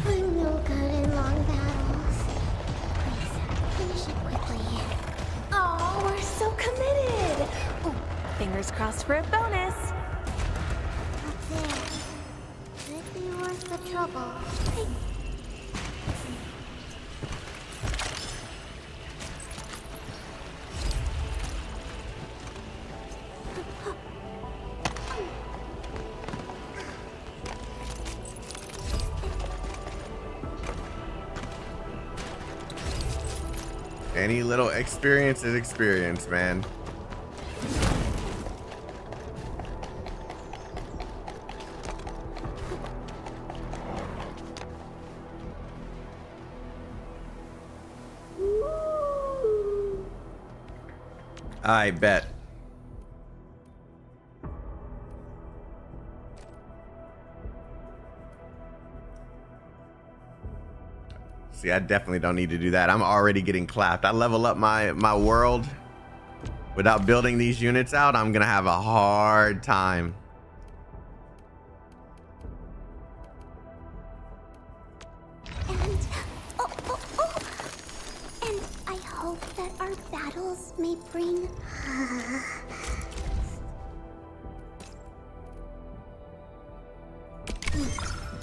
I'm no good in long battles. Please, finish it quickly. Oh, we're so committed! Ooh, fingers crossed for a bonus. Up there. Could be worth the trouble. Any little experience is experience, man. I bet. See, I definitely don't need to do that. I'm already getting clapped. I level up my world Without building these units out, I'm gonna have a hard time. And and I hope that our battles may bring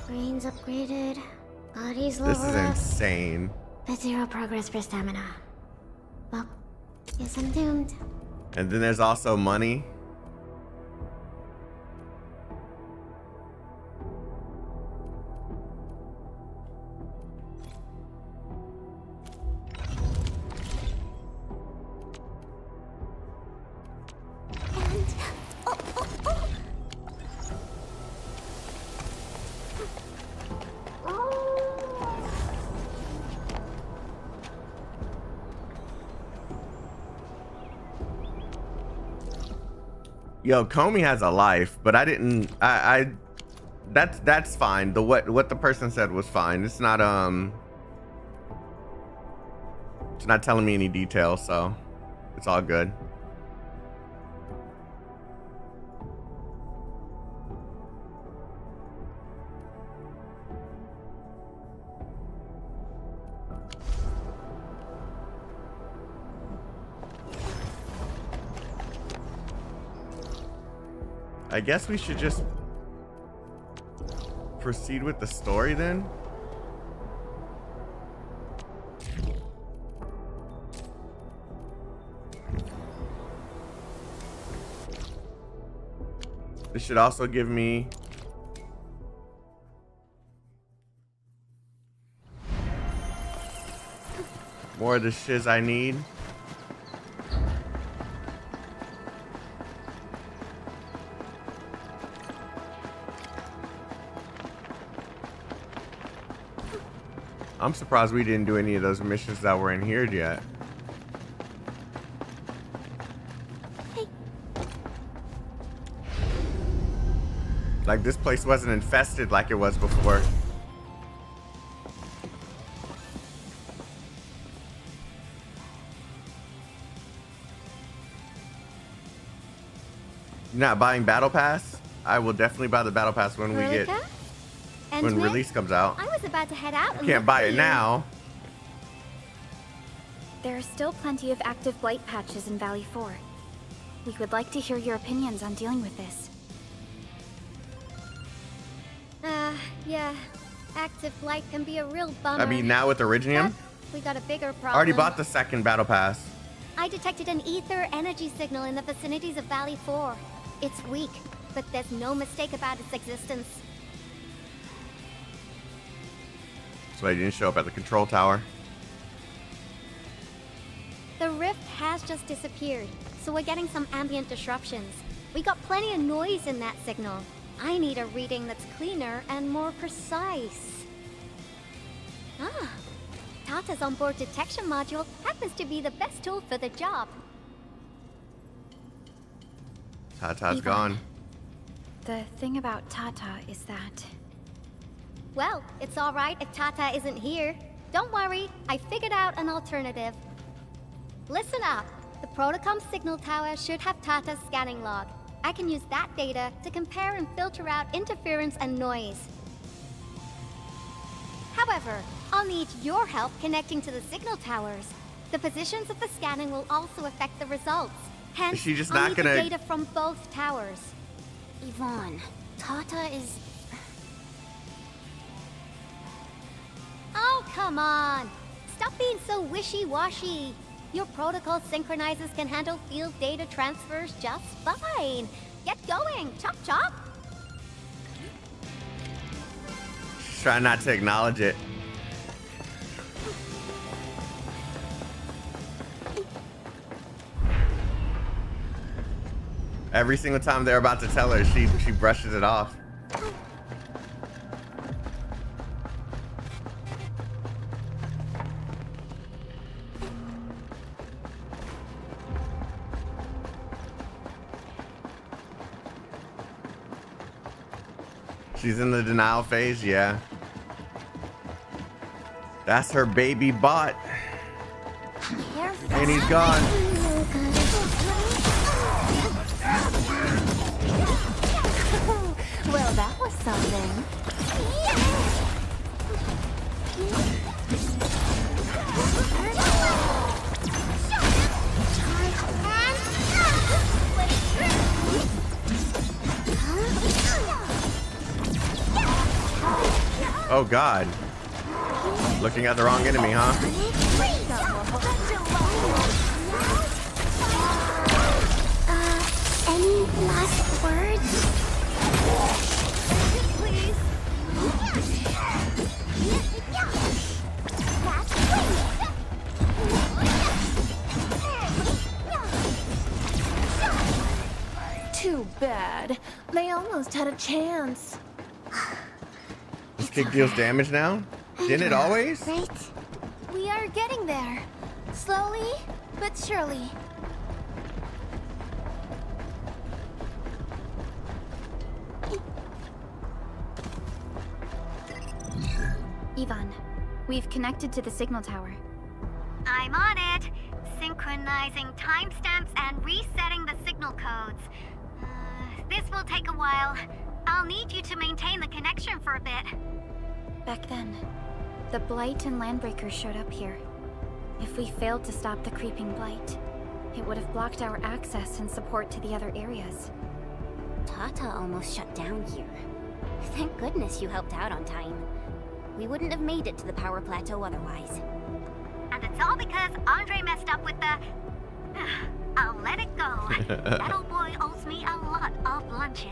brains upgraded, bodies This leveled is up, insane. but 0 progress for stamina. Well, guess I'm doomed. And then there's also money. And Yo, Comey has a life, but I didn't. That's fine. The what the person said was fine. It's not telling me any details, so it's all good. I guess we should just proceed with the story then. This should also give me more of the shiz I need. I'm surprised we didn't do any of those missions that were in here yet. Like this place wasn't infested like it was before. You're not buying Battle Pass? I will definitely buy the Battle Pass when we get when release comes out. I was about to head out. And Can't buy it now. There are still plenty of active blight patches in Valley 4. We would like to hear your opinions on dealing with this. Yeah. Active blight can be a real bummer. I mean, now with Originium, But we got a bigger problem. I already bought the second Battle Pass. I detected an ether energy signal in the vicinities of Valley 4. It's weak, but there's no mistake about its existence. So I didn't show up at the control tower. The rift has just disappeared, so we're getting some ambient disruptions. We got plenty of noise in that signal. I need a reading that's cleaner and more precise. Tata's onboard detection module happens to be the best tool for the job. Tata's Yvonne. gone. The thing about Tata is that... Well, it's alright if Tata isn't here. Don't worry, I figured out an alternative. Listen up. The Protocom signal tower should have Tata's scanning log. I can use that data to compare and filter out interference and noise. However, I'll need your help connecting to the signal towers. The positions of the scanning will also affect the results. Hence, Is she just I'll not need gonna- the data from both towers. Yvonne, Tata is... Oh, come on! Stop being so wishy-washy! Your protocol synchronizers can handle field data transfers just fine. Get going! Chop chop! Try not to acknowledge it. Every single time they're about to tell her, she brushes it off. She's in the denial phase, yeah. That's her baby bot. Careful. And he's gone. Well, that was something. Oh God. Looking at the wrong enemy, huh? Any last words? Please. Too bad. They almost had a chance. This kick deals damage now? Didn't it always? Right? We are getting there. Slowly, but surely. Ivan, we've connected to the signal tower. I'm on it. Synchronizing timestamps and resetting the signal codes. This will take a while. I'll need you to maintain the connection for a bit. Back then, the Blight and Landbreakers showed up here. If we failed to stop the creeping Blight, it would have blocked our access and support to the other areas. Tata almost shut down here. Thank goodness you helped out on time. We wouldn't have made it to the power plateau otherwise. And it's all because Andre messed up with the... I'll let it go. That old boy owes me a lot of lunches.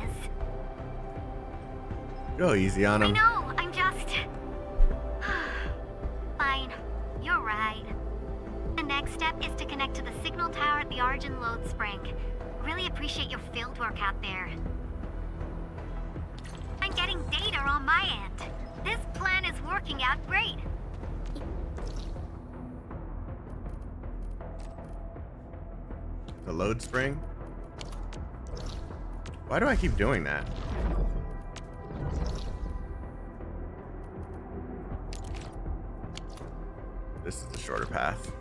Go easy on I him. know, I'm just... Fine, you're right. The next step is to connect to the signal tower at the Origin Load Spring. Really appreciate your fieldwork out there. I'm getting data on my end. This plan is working out great. The load spring? Why do I keep doing that? This is the shorter path.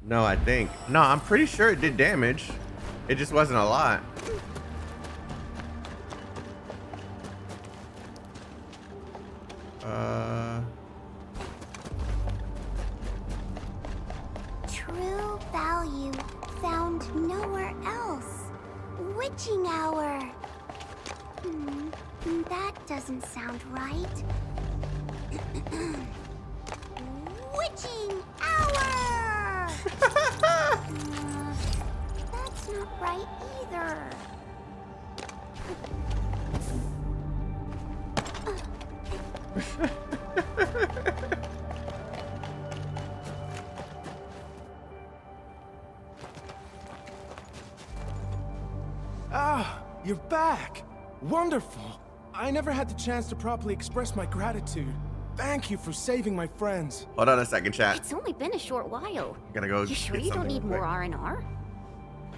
No, I think. No, I'm pretty sure it did damage. It just wasn't a lot. True value found nowhere else. Witching hour. That doesn't sound right. Witching hour! That's not right either. Ah, you're back! Wonderful! I never had the chance to properly express my gratitude. Thank you for saving my friends. Hold on a second, chat. It's only been a short while. I'm gonna go. You sure get you don't something need real more quick. R&R?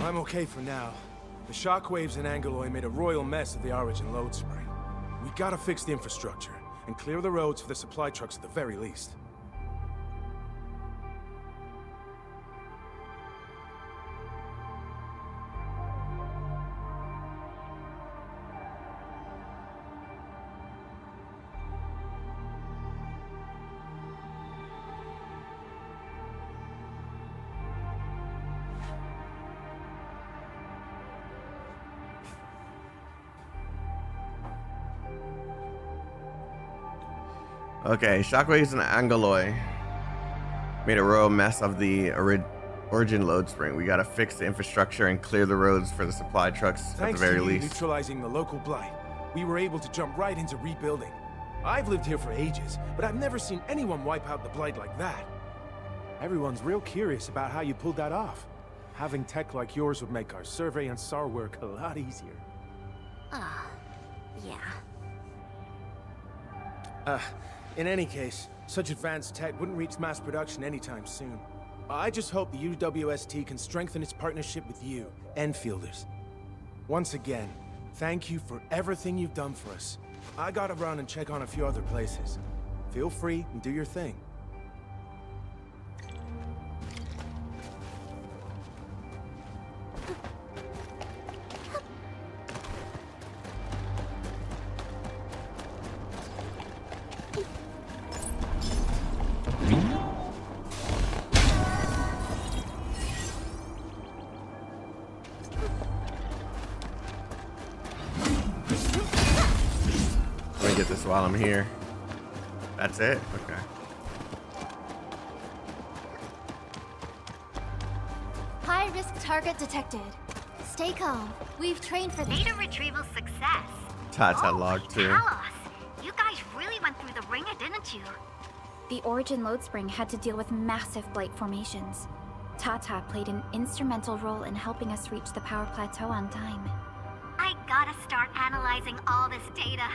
I'm okay for now. The shockwaves in Angaloy made a royal mess of the Origin Load Spring. We gotta fix the infrastructure and clear the roads for the supply trucks at the very least. Okay, shockwaves and Angaloy made a royal mess of the Origin Load Spring. We gotta fix the infrastructure and clear the roads for the supply trucks at the Thanks very to you least. neutralizing the local blight, we were able to jump right into rebuilding. I've lived here for ages, but I've never seen anyone wipe out the blight like that. Everyone's real curious about how you pulled that off. Having tech like yours would make our survey and SAR work a lot easier. Yeah. In any case, such advanced tech wouldn't reach mass production anytime soon. I just hope the UWST can strengthen its partnership with you, Enfielders. Once again, thank you for everything you've done for us. I gotta run and check on a few other places. Feel free and do your thing. this while I'm here. That's it? Okay. High-risk target detected. Stay calm. We've trained for this. Data retrieval success. Tata log 2. Talos, you guys really went through the ringer, didn't you? The Origin load spring had to deal with massive blight formations. Tata played an instrumental role in helping us reach the power plateau on time. I gotta start analyzing all this data.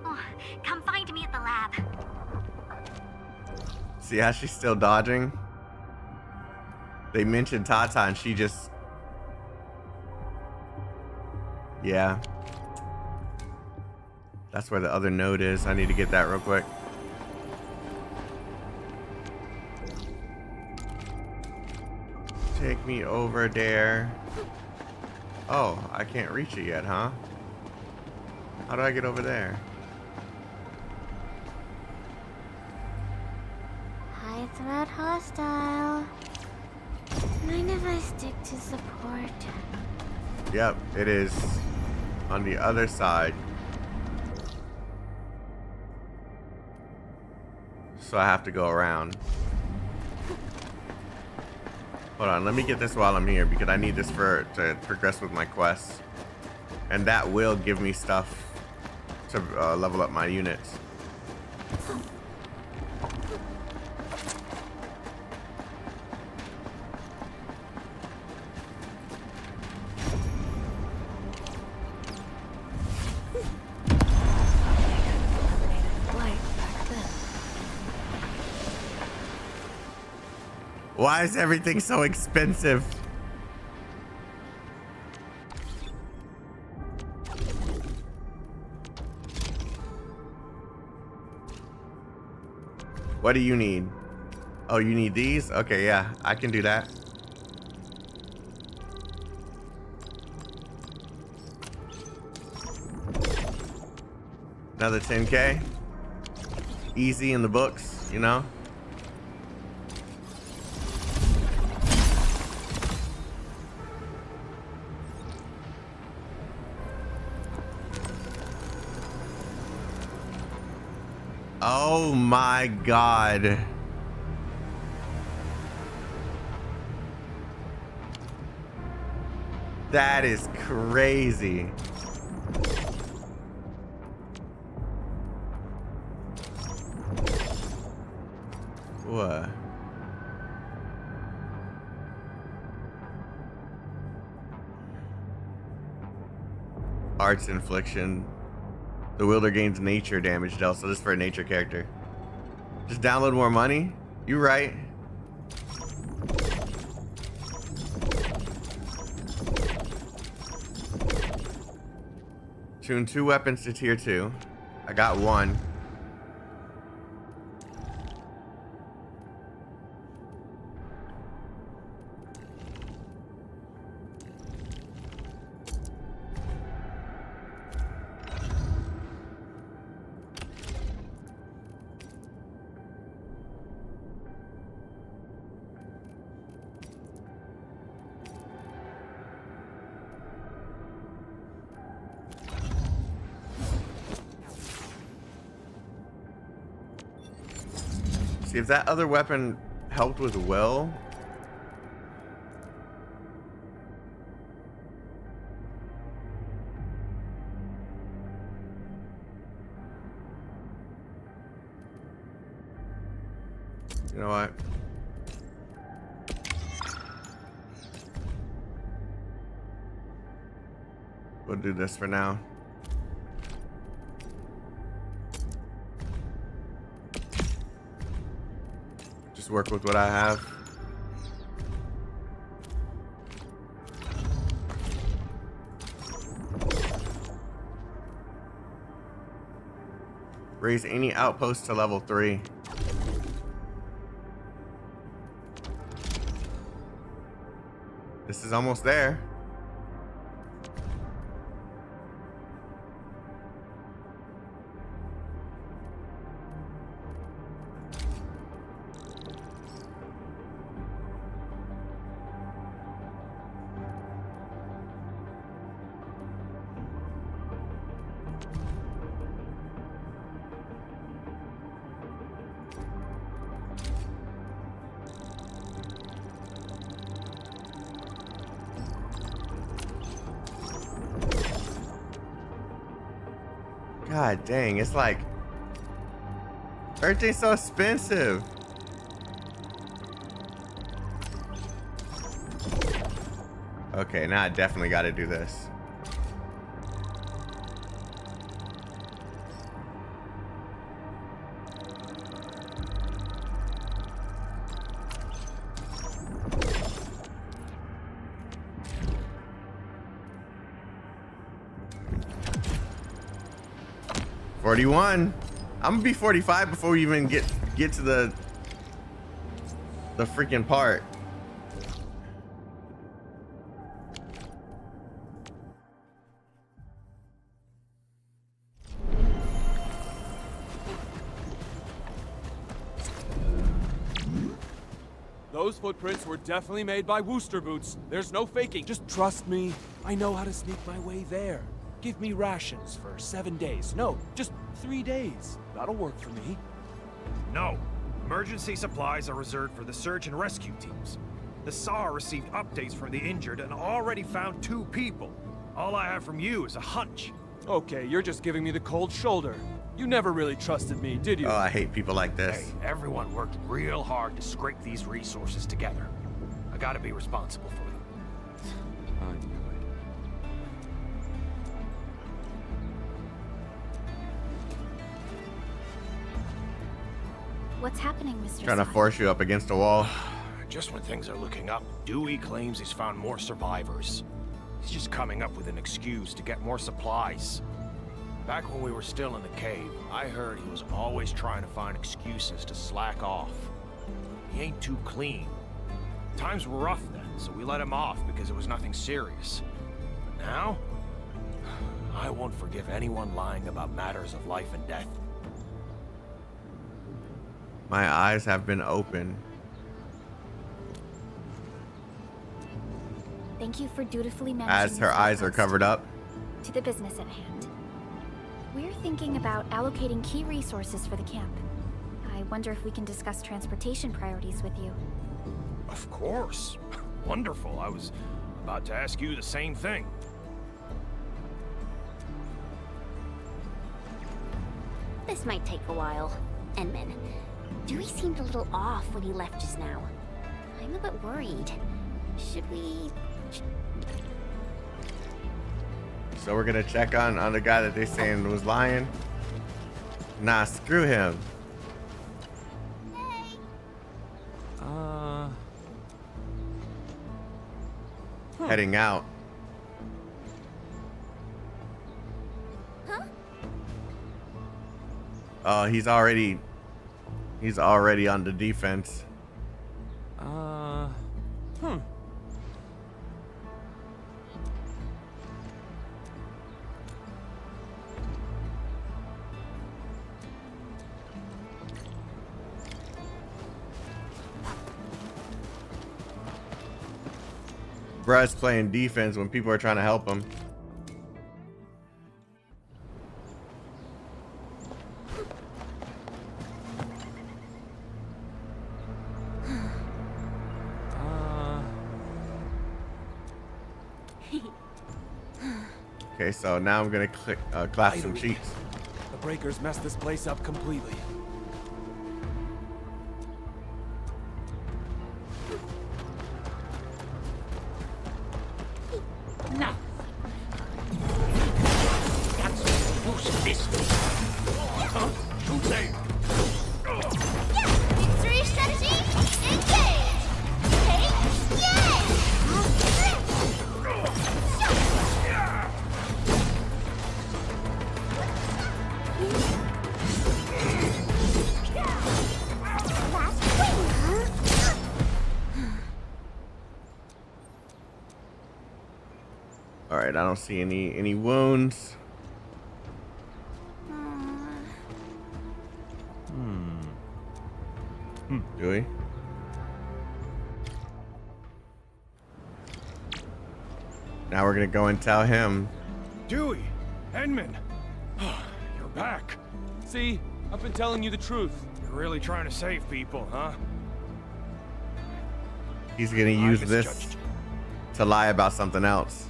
Oh, come find me at the lab. See how she's still dodging? They mentioned Tata and she just... Yeah. That's where the other node is. I need to get that real quick. Take me over there. Oh, I can't reach it yet, huh? How do I get over there? High threat hostile. Mind if I stick to support? Yep, it is on the other side. So I have to go around. Hold on, let me get this while I'm here because I need this to progress with my quests. And that will give me stuff to level up my units. Why is everything so expensive? What do you need? Oh, you need these? Okay, yeah, I can do that. Another 10K. Easy in the books, you know? Oh my God. That is crazy. What? Arts infliction. The wielder gains nature damage dealt, so this is for a nature character. Just download more money? You right. Tune 2 weapons to tier 2. I got 1. See if that other weapon helped with Will. You know what? We'll do this for now. Work with what I have. Raise any outpost to level 3. This is almost there. God dang, it's like everything's so expensive. Okay, now I definitely got to do this. $41. I'm gonna be 45 before we even get to the freaking part. Those footprints were definitely made by Wooster Boots. There's no faking. Just trust me. I know how to sneak my way there. Give me rations for 7 days. No, just 3 days. That'll work for me. No. Emergency supplies are reserved for the search and rescue teams. The SAR received updates from the injured and already found 2 people. All I have from you is a hunch. Okay, you're just giving me the cold shoulder. You never really trusted me, did you? Oh, I hate people like this. Hey, everyone worked real hard to scrape these resources together. I gotta be responsible for them. I knew it. What's happening, Mr. Trying to Sonic? force you up against a wall. Just when things are looking up, Dewey claims he's found more survivors. He's just coming up with an excuse to get more supplies. Back when we were still in the cave, I heard he was always trying to find excuses to slack off. He ain't too clean. Times were rough then, so we let him off because it was nothing serious. But now, I won't forgive anyone lying about matters of life and death. My eyes have been opened. Thank you for dutifully managing As her this eyes are outpost. covered up. To the business at hand. We're thinking about allocating key resources for the camp. I wonder if we can discuss transportation priorities with you. Of course. Wonderful. I was about to ask you the same thing. This might take a while. Endman, Dewey seemed a little off when he left just now. I'm a bit worried. Should we... So we're gonna check on the guy that they saying was lying. Nah, screw him. Heading out. Huh? Oh, he's already on the defense. Bruh's playing defense when people are trying to help him. Okay, so now I'm gonna clap some cheeks. The breakers messed this place up completely. No. That's use this. Huh? Tuesday. Victory strategy, engage! Hey, yay! All right, I don't see any wounds. Do we? Now we're gonna go and tell him. Dewey, Endman, you're back. See? I've been telling you the truth. You're really trying to save people, huh? He's gonna use this to lie about something else.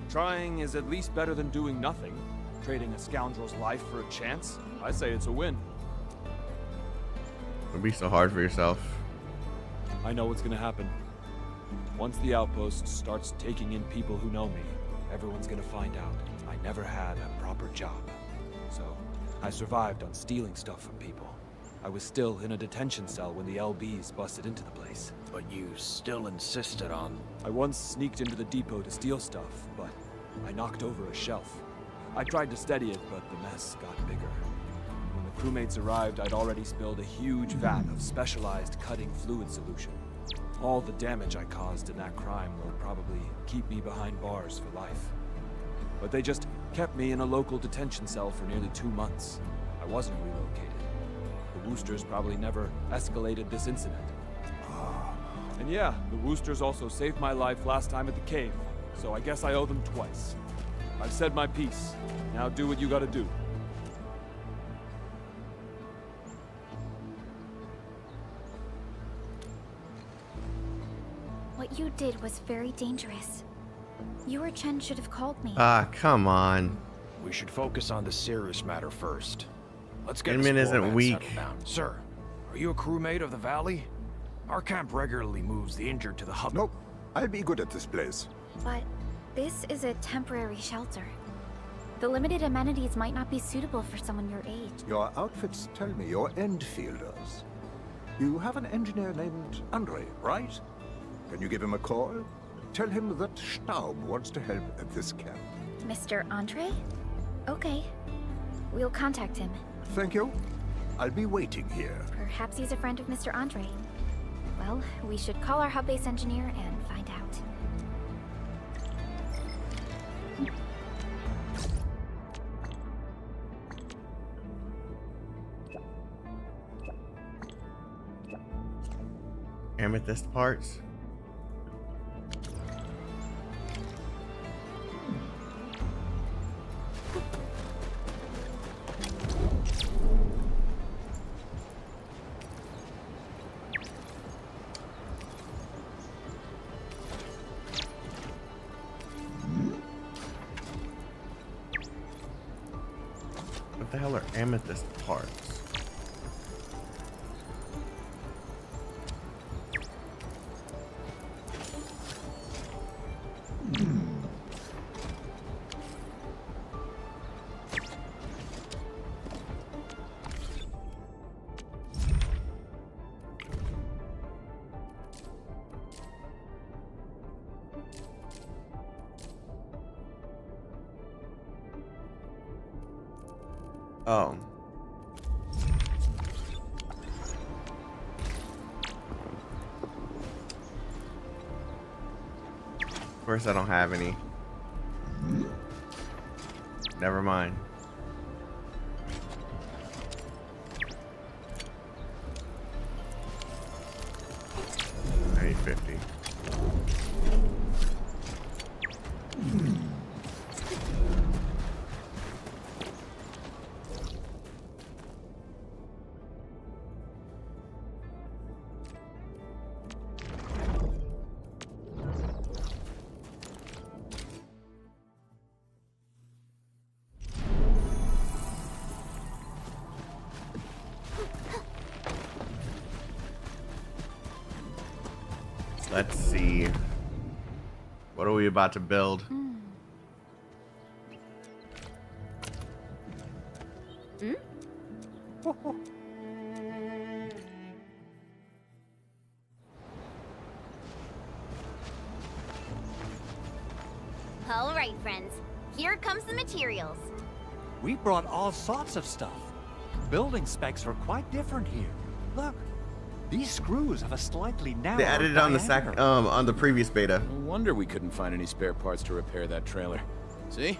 Trying is at least better than doing nothing. Trading a scoundrel's life for a chance? I say it's a win. Don't be so hard for yourself. I know what's gonna happen. Once the outpost starts taking in people who know me, everyone's gonna find out I never had a proper job. So, I survived on stealing stuff from people. I was still in a detention cell when the LBs busted into the place. But you still insisted on... I once sneaked into the depot to steal stuff, but I knocked over a shelf. I tried to steady it, but the mess got bigger. When the crewmates arrived, I'd already spilled a huge vat of specialized cutting fluid solution. All the damage I caused in that crime will probably keep me behind bars for life. But they just kept me in a local detention cell for nearly 2 months. I wasn't relocated. The Woosters probably never escalated this incident. And yeah, the Woosters also saved my life last time at the cave, so I guess I owe them twice. I've said my piece. Now do what you gotta do. What you did was very dangerous. You or Chen should have called me. Ah, come on. We should focus on the serious matter first. Let's get Inman this isn't weak. down. Sir, are you a crewmate of the Valley? Our camp regularly moves the injured to the hub. Nope. I'll be good at this place. But this is a temporary shelter. The limited amenities might not be suitable for someone your age. Your outfits tell me you're Endfielders. You have an engineer named Andre, right? Can you give him a call? Tell him that Staub wants to help at this camp. Mr. Andre? Okay. We'll contact him. Thank you. I'll be waiting here. Perhaps he's a friend of Mr. Andre. Well, we should call our hub base engineer and find out. Amethyst parts. What the hell are amethyst parts? Oh. Of course I don't have any. Never mind. I need 50. Let's see. What are we about to build? All right, friends. Here comes the materials. We brought all sorts of stuff. Building specs are quite different here. Look, these screws have a slightly narrower They added it on the on the previous beta. No wonder we couldn't find any spare parts to repair that trailer. See?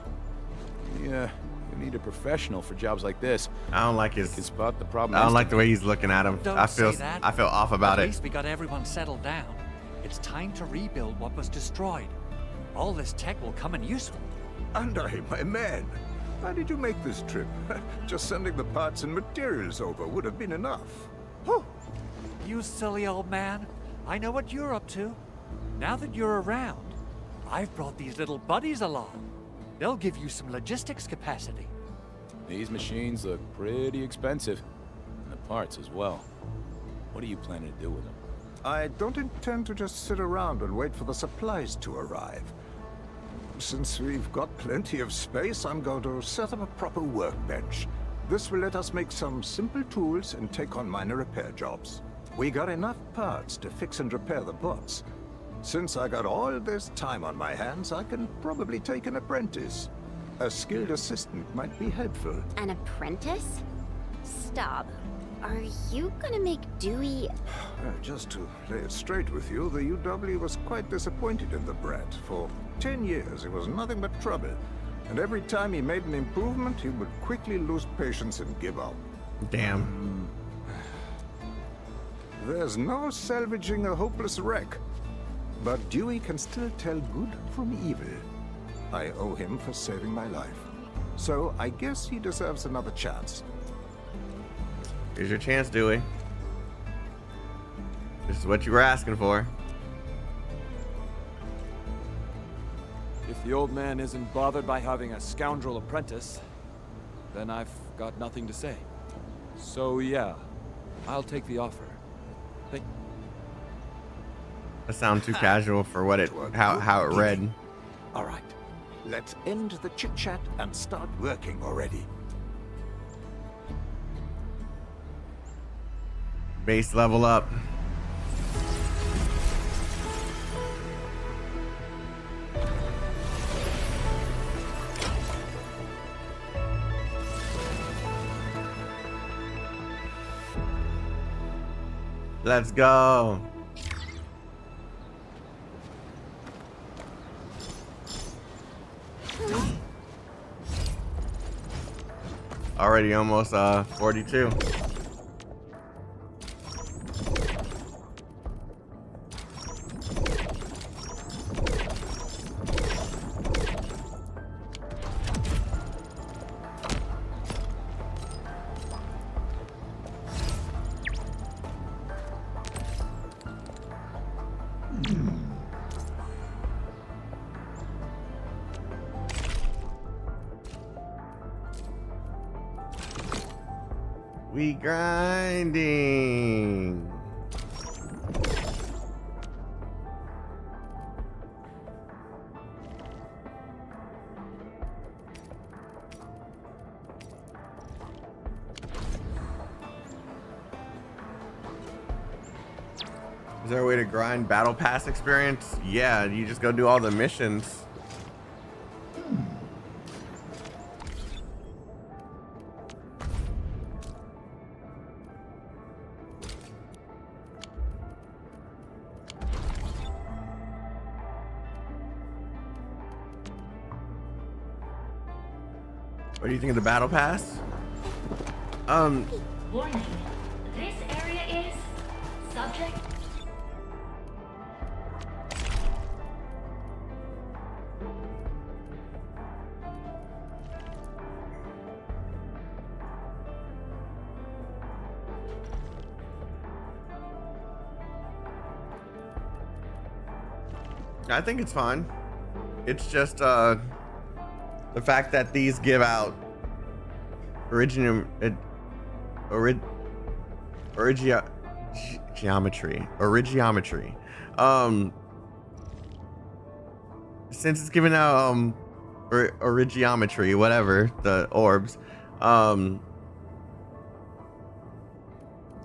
Yeah, you need a professional for jobs like this. I don't like his. Can spot the problem. I don't like the way he's looking at him. Don't I feel say that. I feel off about At it. least we got everyone settled down. It's time to rebuild what was destroyed. All this tech will come in useful. Andre, my man. How did you make this trip? Just sending the parts and materials over would have been enough. Whew. You silly old man. I know what you're up to. Now that you're around, I've brought these little buddies along. They'll give you some logistics capacity. These machines look pretty expensive. And the parts as well. What are you planning to do with them? I don't intend to just sit around and wait for the supplies to arrive. Since we've got plenty of space, I'm going to set up a proper workbench. This will let us make some simple tools and take on minor repair jobs. We got enough parts to fix and repair the bots. Since I got all this time on my hands, I can probably take an apprentice. A skilled assistant might be helpful. An apprentice? Stop. Are you gonna make Dewey... Just to lay it straight with you, the UW was quite disappointed in the brat. For 10 years, it was nothing but trouble. And every time he made an improvement, he would quickly lose patience and give up. Damn. There's no salvaging a hopeless wreck. But Dewey can still tell good from evil. I owe him for saving my life. So I guess he deserves another chance. Here's your chance, Dewey. This is what you were asking for. If the old man isn't bothered by having a scoundrel apprentice, then I've got nothing to say. So yeah, I'll take the offer. That sounds too casual for what it how it read. All right, let's end the chit-chat and start working already. Base level up. Let's go. Already almost 42. We grinding. Is there a way to grind battle pass experience? Yeah, you just go do all the missions. What do you think of the battle pass? Warning. This area is subject. I think it's fine. It's just the fact that these give out origeometry. Since it's giving out origiometry, whatever, the orbs,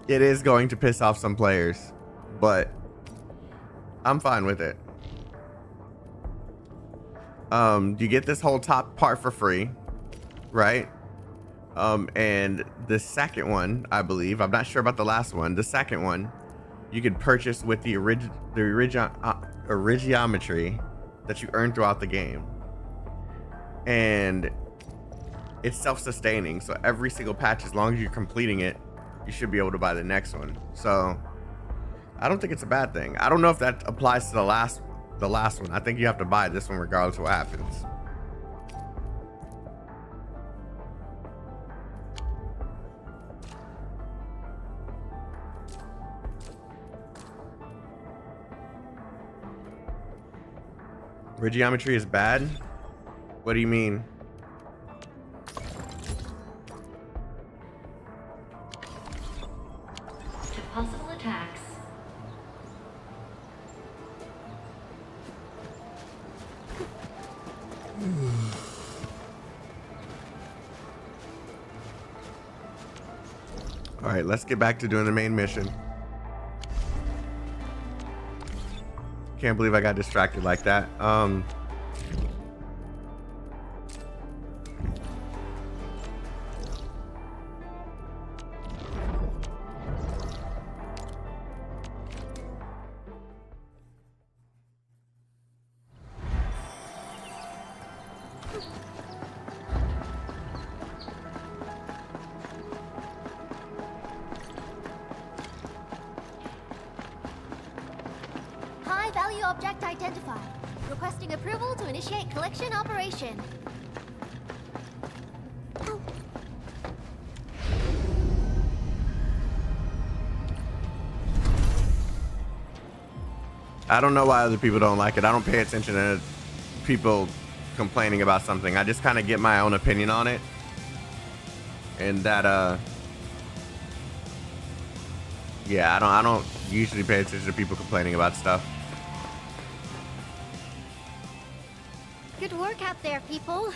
it is going to piss off some players, but I'm fine with it. You get this whole top part for free, right? And the second one, I believe, I'm not sure about the last one. The second one, you could purchase with the origiometry that you earn throughout the game, and it's self-sustaining. So every single patch, as long as you're completing it, you should be able to buy the next one. So I don't think it's a bad thing. I don't know if that applies to the last one. I think you have to buy this one regardless of what happens. Where geometry is bad? What do you mean? To possible attacks. All right, let's get back to doing the main mission. Can't believe I got distracted like that. High value object identified. Requesting approval to initiate collection operation. I don't know why other people don't like it. I don't pay attention to people complaining about something. I just kind of get my own opinion on it. And that, yeah, I don't usually pay attention to people complaining about stuff. Good work out there, people.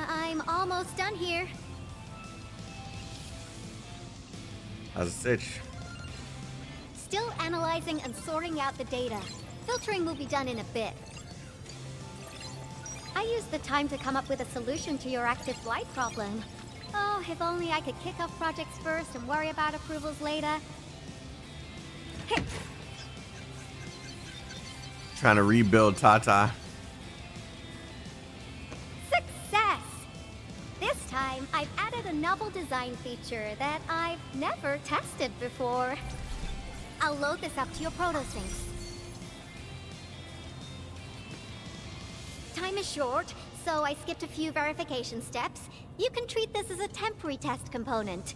I'm almost done here. How's the sitch? Still analyzing and sorting out the data. Filtering will be done in a bit. I used the time to come up with a solution to your active blight problem. Oh, if only I could kick off projects first and worry about approvals later. Hey. Trying to rebuild Tata. Success! This time, I've added a novel design feature that I've never tested before. I'll load this up to your proto-syncs. Time is short, so I skipped a few verification steps. You can treat this as a temporary test component.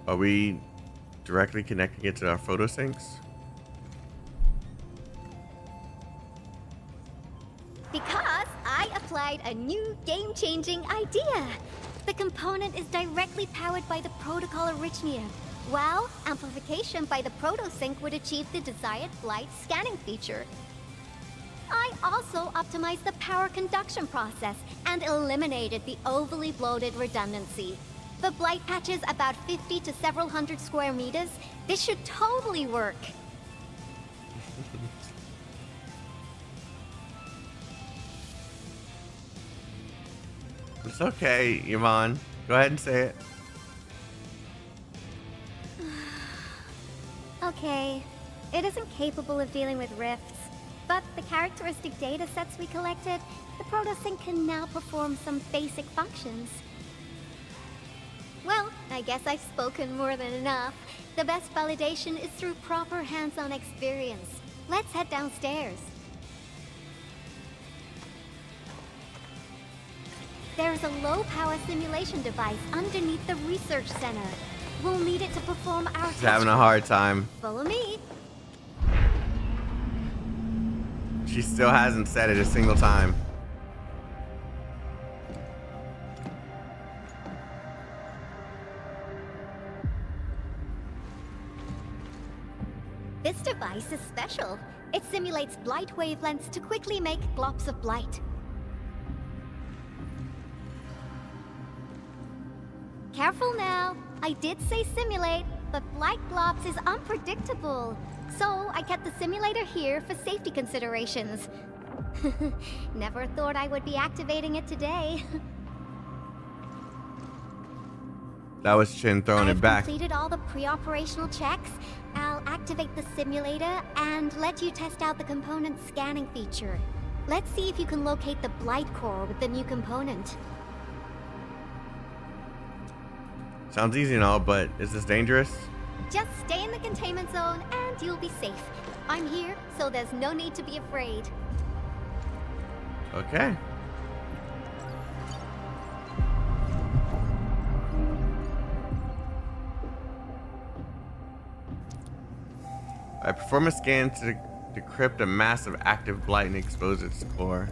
Are we directly connecting it to our photo syncs? Because I applied a new game-changing idea. The component is directly powered by the protocol Arknights, while amplification by the proto-sync would achieve the desired blight scanning feature. I also optimized the power conduction process and eliminated the overly bloated redundancy. For blight patches about 50 to several hundred square meters, this should totally work. It's okay, Yvonne. Go ahead and say it. Okay, it isn't capable of dealing with rifts, but the characteristic data sets we collected, the protosync can now perform some basic functions. Well, I guess I've spoken more than enough. The best validation is through proper hands-on experience. Let's head downstairs. There's a low-power simulation device underneath the research center. We'll need it to perform our She's having a hard time. Follow me. She still hasn't said it a single time. This device is special. It simulates blight wavelengths to quickly make globs of blight. Careful now. I did say simulate, but blight globs is unpredictable. So I kept the simulator here for safety considerations. Never thought I would be activating it today. That was Chin throwing it back. I've completed all the pre-operational checks. I'll activate the simulator and let you test out the component scanning feature. Let's see if you can locate the blight core with the new component. Sounds easy and all, but is this dangerous? Just stay in the containment zone and you'll be safe. I'm here, so there's no need to be afraid. Okay. I perform a scan to decrypt a massive active blight and expose its core.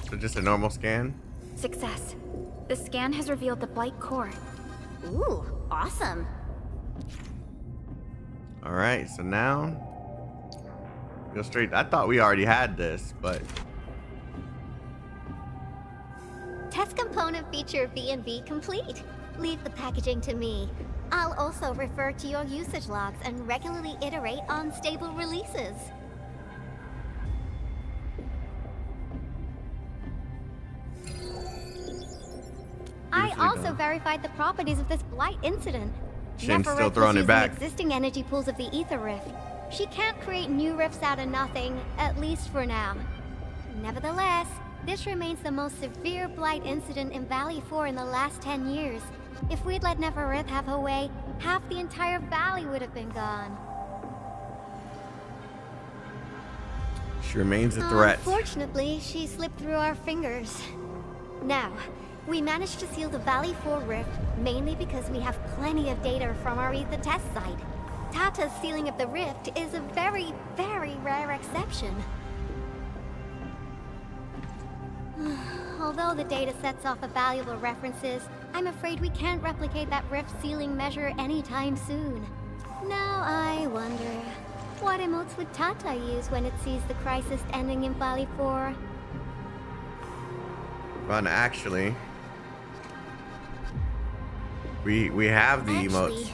So just a normal scan? Success. The scan has revealed the blight core. Ooh, awesome. Alright, so now go straight. I thought we already had this, but Test component feature V&V complete. Leave the packaging to me. I'll also refer to your usage logs and regularly iterate on stable releases. I also verified the properties of this blight incident. Shin's still Nefereth throwing was it using back. existing energy pools of the Ether Rift. She can't create new rifts out of nothing, at least for now. Nevertheless, this remains the most severe blight incident in Valley 4 in the last 10 years. If we'd let Nefereth have her way, half the entire valley would have been gone. she remains a threat. Unfortunately, she slipped through our fingers. Now, we managed to seal the Valley 4 rift, mainly because we have plenty of data from our Ether test site. Tata's sealing of the rift is a very, very rare exception. Although the data sets off valuable references, I'm afraid we can't replicate that rift sealing measure anytime soon. Now I wonder, what emotes would Tata use when it sees the crisis ending in Valley 4? Well, actually, we have the emotes.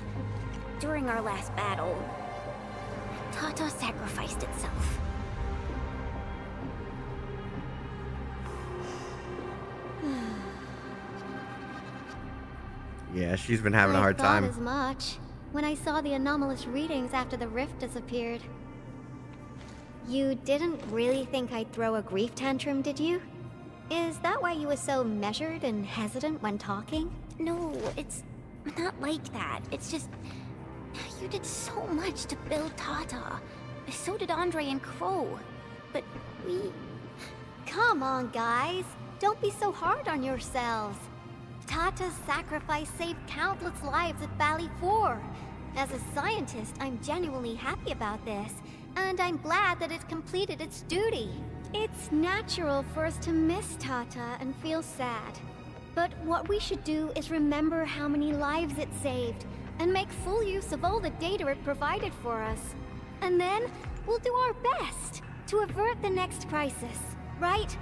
During our last battle, Tata sacrificed itself. Yeah, she's been having a hard I thought time. as much when I saw the anomalous readings after the rift disappeared. You didn't really think I'd throw a grief tantrum, did you? Is that why you were so measured and hesitant when talking? No, it's not like that. It's just... You did so much to build Tata. So did Andre and Crow. But we... Come on, guys. Don't be so hard on yourselves. Tata's sacrifice saved countless lives at Valley 4. As a scientist, I'm genuinely happy about this, and I'm glad that it completed its duty. It's natural for us to miss Tata and feel sad. But what we should do is remember how many lives it saved, and make full use of all the data it provided for us. And then, we'll do our best to avert the next crisis, right?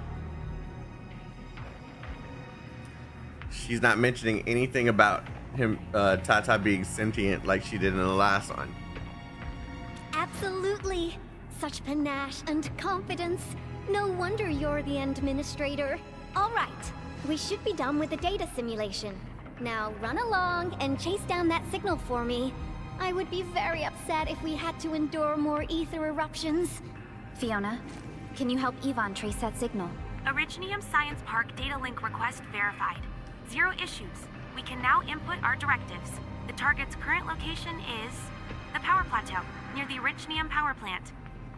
She's not mentioning anything about him, Tata being sentient like she did in the last one. Absolutely. Such panache and confidence. No wonder you're the administrator. All right, we should be done with the data simulation. Now run along and chase down that signal for me. I would be very upset if we had to endure more ether eruptions. Fiona, can you help Yvonne trace that signal? Originium Science Park data link request verified. 0 issues. We can now input our directives. The target's current location is the power plateau, near the Originium power plant.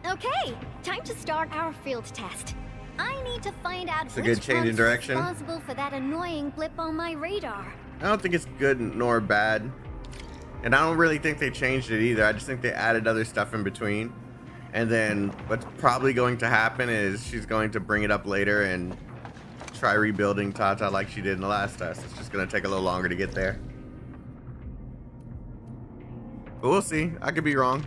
Okay, time to start our field test. I need to find out It's a good change in direction. responsible for that annoying blip on my radar. I don't think it's good nor bad. And I don't really think they changed it either. I just think they added other stuff in between. And then what's probably going to happen is she's going to bring it up later and try rebuilding Tata like she did in the last test. It's just going to take a little longer to get there. But we'll see. I could be wrong.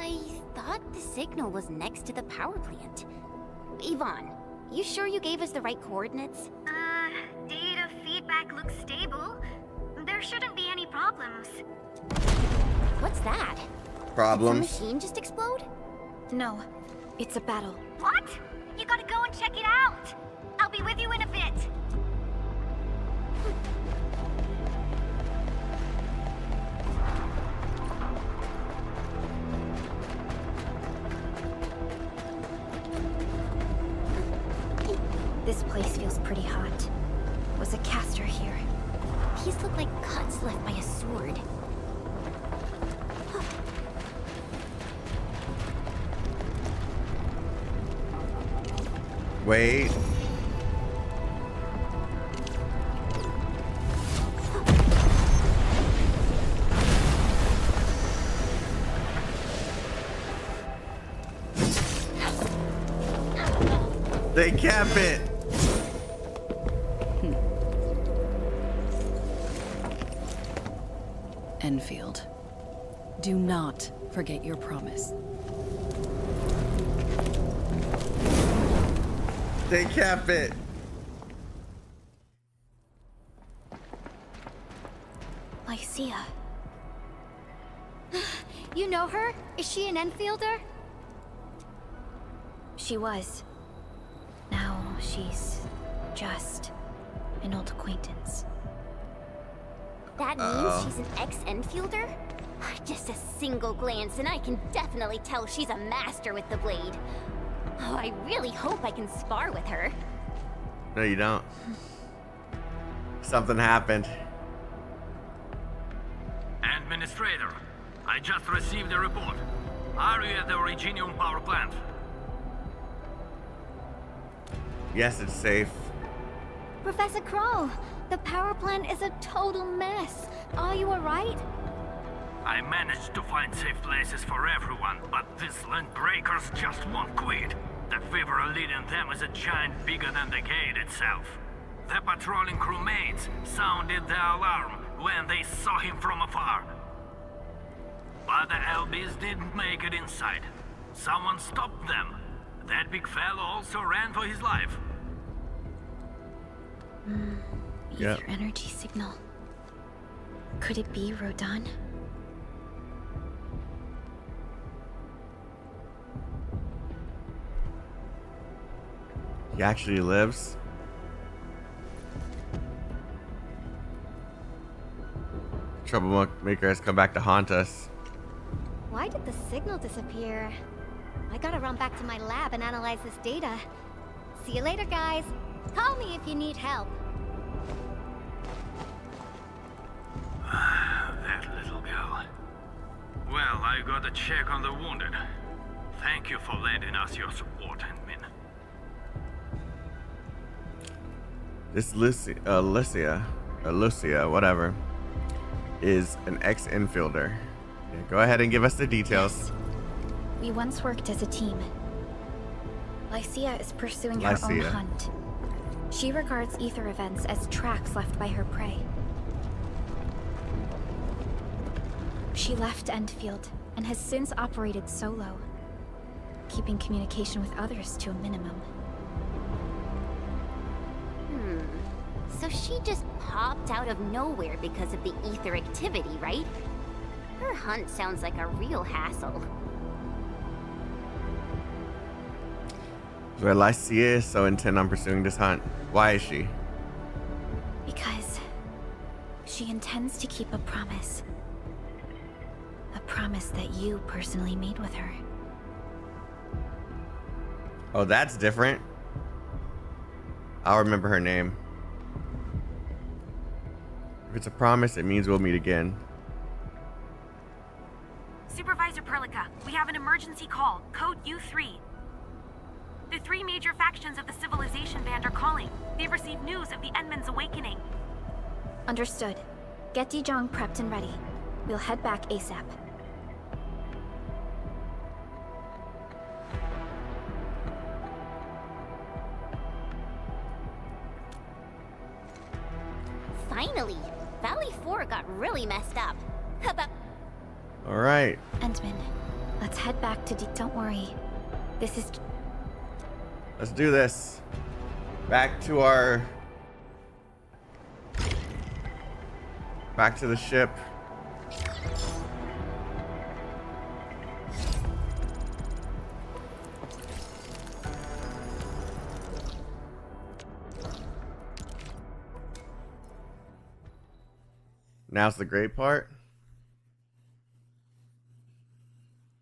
I thought the signal was next to the power plant. Yvonne, you sure you gave us the right coordinates? Data feedback looks stable. There shouldn't be any problems. What's that? Problems. Did the machine just explode? No, it's a battle. What? You gotta go and check it out. I'll be with you in a bit. pretty hot. Was a caster here. These look like cuts left by a sword. Wait. They cap it. Enfield, do not forget your promise. They cap it. Lycia. You know her? Is she an Enfielder? She was. Now she's just an old acquaintance. That means she's an ex-Enfielder? Just a single glance and I can definitely tell she's a master with the blade. Oh, I really hope I can spar with her. No, you don't. Something happened. Administrator, I just received a report. Are you at the Originium power plant? Yes, it's safe. Professor Crow, the power plant is a total mess. Are you alright? I managed to find safe places for everyone, but these land breakers just won't quit. The fever leading them is a giant bigger than the gate itself. The patrolling crewmates sounded the alarm when they saw him from afar. But the LBs didn't make it inside. Someone stopped them. That big fellow also ran for his life. Ether energy signal. Could it be Rodan? He actually lives. Troublemaker has come back to haunt us. Why did the signal disappear? I gotta run back to my lab and analyze this data. See you later, guys. Call me if you need help. That little girl. Well, I gotta check on the wounded. Thank you for lending us your support, Endmin. This Lucia, whatever, is an ex-Enfielder. Yeah, go ahead and give us the details. We once worked as a team. Lycia is pursuing her own hunt. She regards ether events as tracks left by her prey. She left Endfield and has since operated solo, keeping communication with others to a minimum. So she just popped out of nowhere because of the ether activity, right? Her hunt sounds like a real hassle. Where Lycia is so intent on pursuing this hunt. Why is she? Because she intends to keep a promise. A promise that you personally made with her. Oh, that's different. I'll remember her name. If it's a promise, it means we'll meet again. Supervisor Perlica, we have an emergency call. Code U3. The three major factions of the Civilization Band are calling. They've received news of the Endman's awakening. Understood. Get Dijong prepped and ready. We'll head back ASAP. Finally! Valley 4 got really messed up. All right. Endman, let's head back to Don't worry. This is... Let's do this. Back to our... Back to the ship. Now's the great part.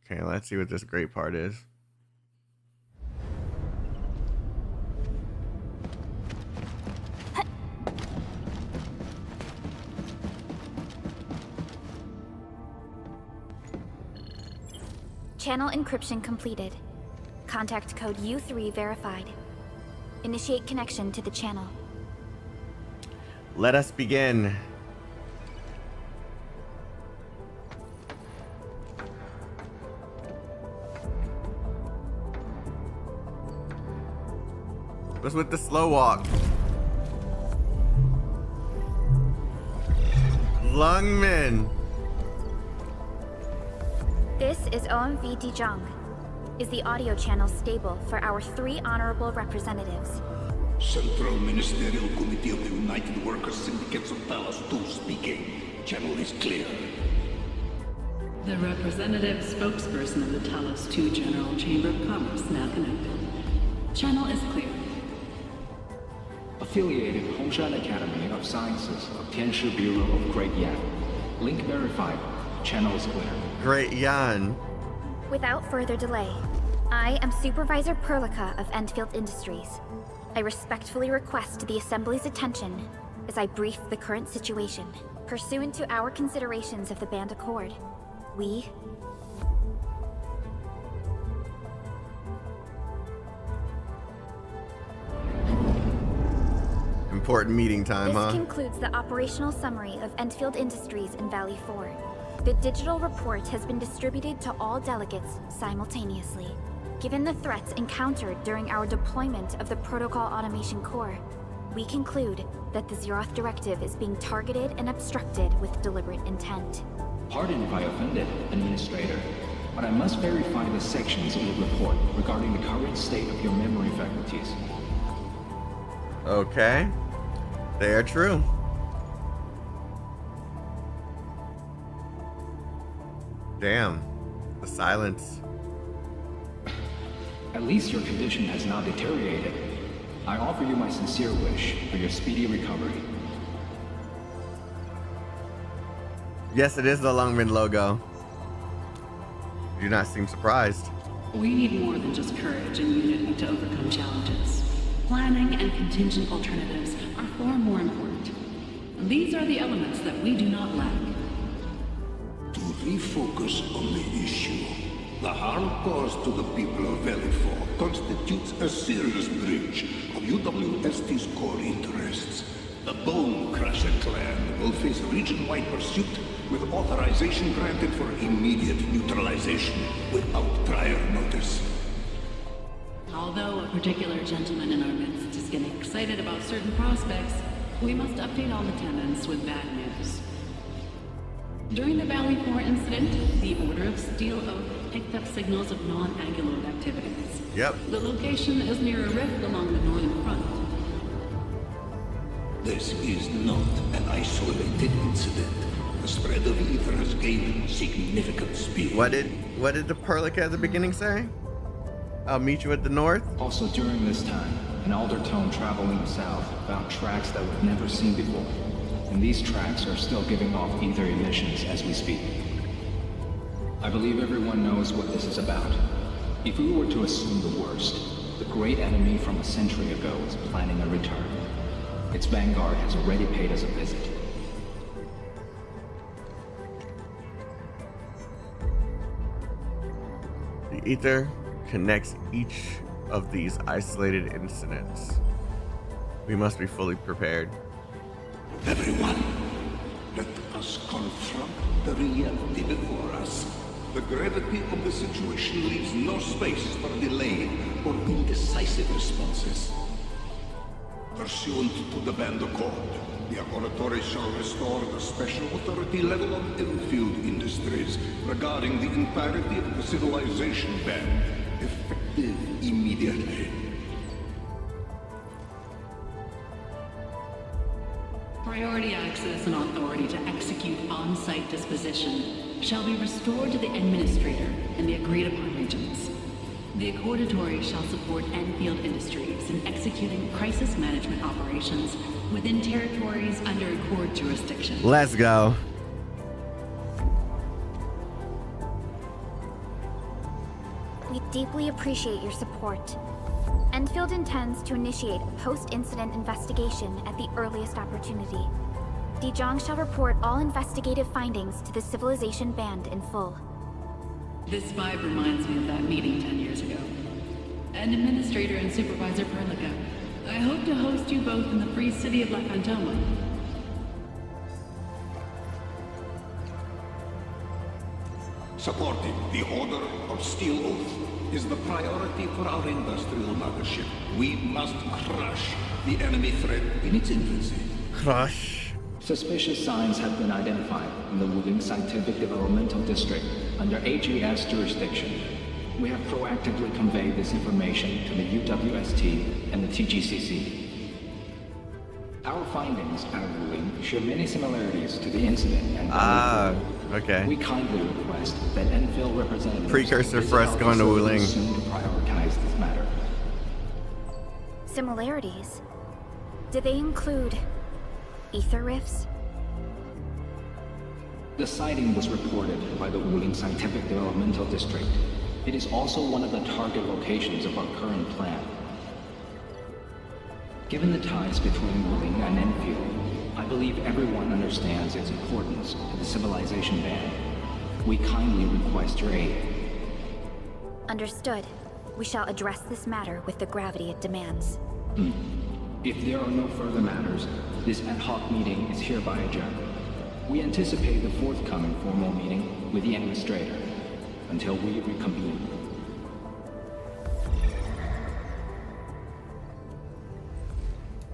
Okay, let's see what this great part is. Channel encryption completed. Contact code U3 verified. Initiate connection to the channel. Let us begin. What's with the slow walk? Lungmen. This is OMV Dijong. Is the audio channel stable for our 3 honorable representatives? Central Ministerial Committee of the United Workers Syndicates of Talos 2 speaking. Channel is clear. The representative spokesperson of the Talos 2 General Chamber of Commerce now connected. Channel is clear. Affiliated Hongshan Academy of Sciences of Tianshi Bureau of Great Yan. Link verified. Channel is clear. Great Yan. Without further delay, I am Supervisor Perlica of Endfield Industries. I respectfully request the Assembly's attention as I brief the current situation. Pursuant to our considerations of the Band Accord, we... Important meeting time, This huh? concludes the operational summary of Endfield Industries in Valley 4. The digital report has been distributed to all delegates simultaneously. Given the threats encountered during our deployment of the Protocol Automation Core, we conclude that the Zeroth Directive is being targeted and obstructed with deliberate intent. Pardon if I offended, Administrator, but I must verify the sections in the report regarding the current state of your memory faculties. Okay. They are true. Damn. The silence. At least your condition has not deteriorated. I offer you my sincere wish for your speedy recovery. Yes, it is the Lungmen logo. You do not seem surprised. We need more than just courage and unity to overcome challenges. Planning and contingent alternatives are far more important. These are the elements that we do not lack. To refocus on the issue, the harm caused to the people of Valley 4 constitutes a serious breach of UWST's core interests. The Bone Crusher clan will face region-wide pursuit with authorization granted for immediate neutralization without prior notice. Although a particular gentleman in our midst is getting excited about certain prospects, we must update all attendants with bad news. During the Valley 4 incident, the Order of Steel Oak picked up signals of non-Anguloid activities. Yep. The location is near a rift along the northern front. This is not an isolated incident. The spread of ether has gained significant speed. What did the Perlica at the beginning say? I'll meet you at the north. Also during this time, an Aldertone traveling south found tracks that we've never seen before. And these tracks are still giving off ether emissions as we speak. I believe everyone knows what this is about. If we were to assume the worst, the great enemy from a century ago is planning a return. Its vanguard has already paid us a visit. The ether connects each of these isolated incidents. We must be fully prepared. Everyone, let us confront the reality before us. The gravity of the situation leaves no space for delay or indecisive responses. Pursuant to the Band Accord, the Laboratory shall restore the special authority level of Endfield Industries regarding the entirety of the civilization band, effective immediately. Priority access and authority to execute on-site disposition shall be restored to the Administrator in the agreed-upon regions. The Accordatory shall support Endfield Industries in executing crisis management operations within territories under Accord jurisdiction. Let's go. We deeply appreciate your support. Endfield intends to initiate a post-incident investigation at the earliest opportunity. Dijong shall report all investigative findings to the Civilization Band in full. This vibe reminds me of that meeting 10 years ago. And Administrator and Supervisor Perlica, I hope to host you both in the free city of La Fantoma. Supporting the Order of Steel Oath is the priority for our industrial mothership. We must crush the enemy threat in its infancy. Crush. Suspicious signs have been identified in the Wuling Scientific Developmental District under HAS jurisdiction. We have proactively conveyed this information to the UWST and the TGCC. Our findings out of Wuling share many similarities to the incident and okay. We kindly request that Enfield representatives precursor visit for us our going to facility Wuling. soon to prioritize this matter. Similarities? Do they include ether rifts? The sighting was reported by the Wuling Scientific Developmental District. It is also one of the target locations of our current plan. Given the ties between Wuling and Enfield, I believe everyone understands its importance to the civilization band. We kindly request your aid. Understood. We shall address this matter with the gravity it demands. If there are no further matters, this ad hoc meeting is hereby adjourned. We anticipate the forthcoming formal meeting with the Administrator until we reconvene.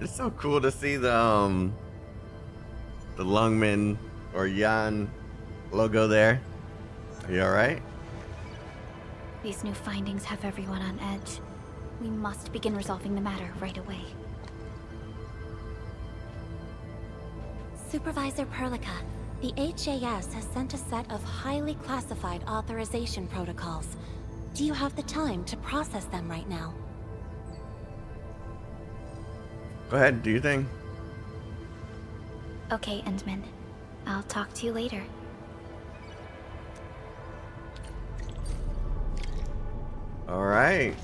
It's so cool to see the Lungman or Yan logo there. Are you alright? These new findings have everyone on edge. We must begin resolving the matter right away. Supervisor Perlica, the HAS has sent a set of highly classified authorization protocols. Do you have the time to process them right now? Go ahead, do your thing. Okay, Endman. I'll talk to you later. All right.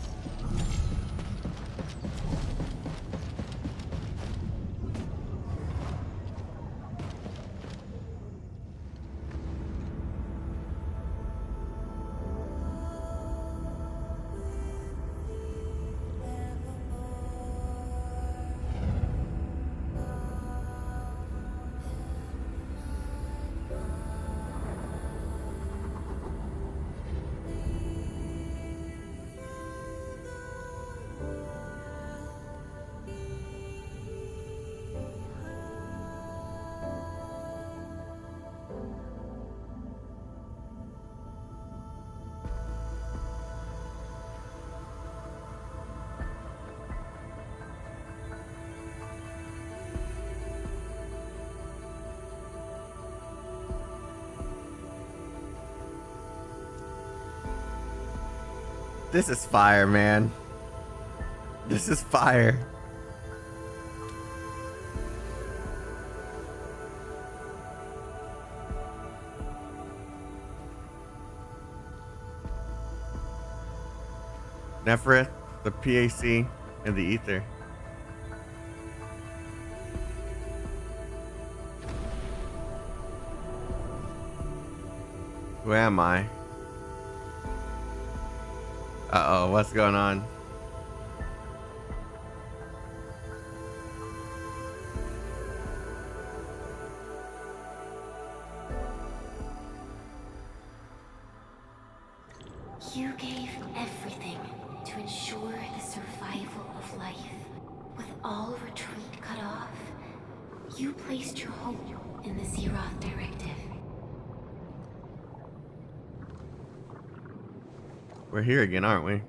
This is fire, man. This is fire. Nefereth, the PAC, and the Ether. Who am I? Uh-oh, what's going on? You gave everything to ensure the survival of life. With all retreat cut off, you placed your hope in the Zeroth Directive. We're here again, aren't we?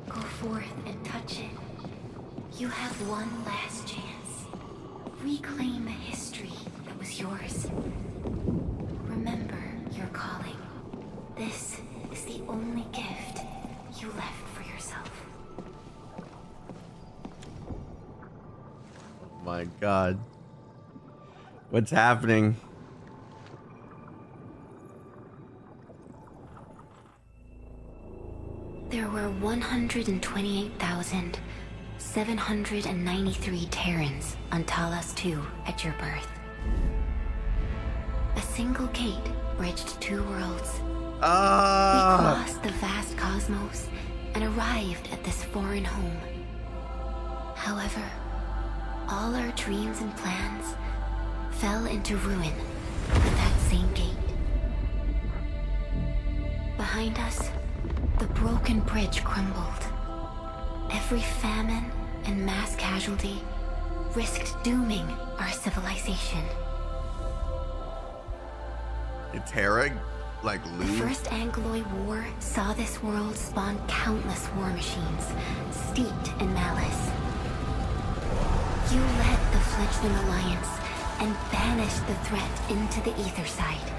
Go forth and touch it. You have one last chance. Reclaim the history that was yours. Remember your calling. This is the only gift you left for yourself. Oh my God. What's happening? 128,793 Terrans on Talos 2 at your birth. A single gate bridged two worlds. We crossed the vast cosmos and arrived at this foreign home. However, all our dreams and plans fell into ruin at that same gate. Behind us, the broken bridge crumbled. Every famine and mass casualty risked dooming our civilization. Did Terra, like, The lose? First Angloid War saw this world spawn countless war machines, steeped in malice. You led the fledgling alliance and banished the threat into the ether side.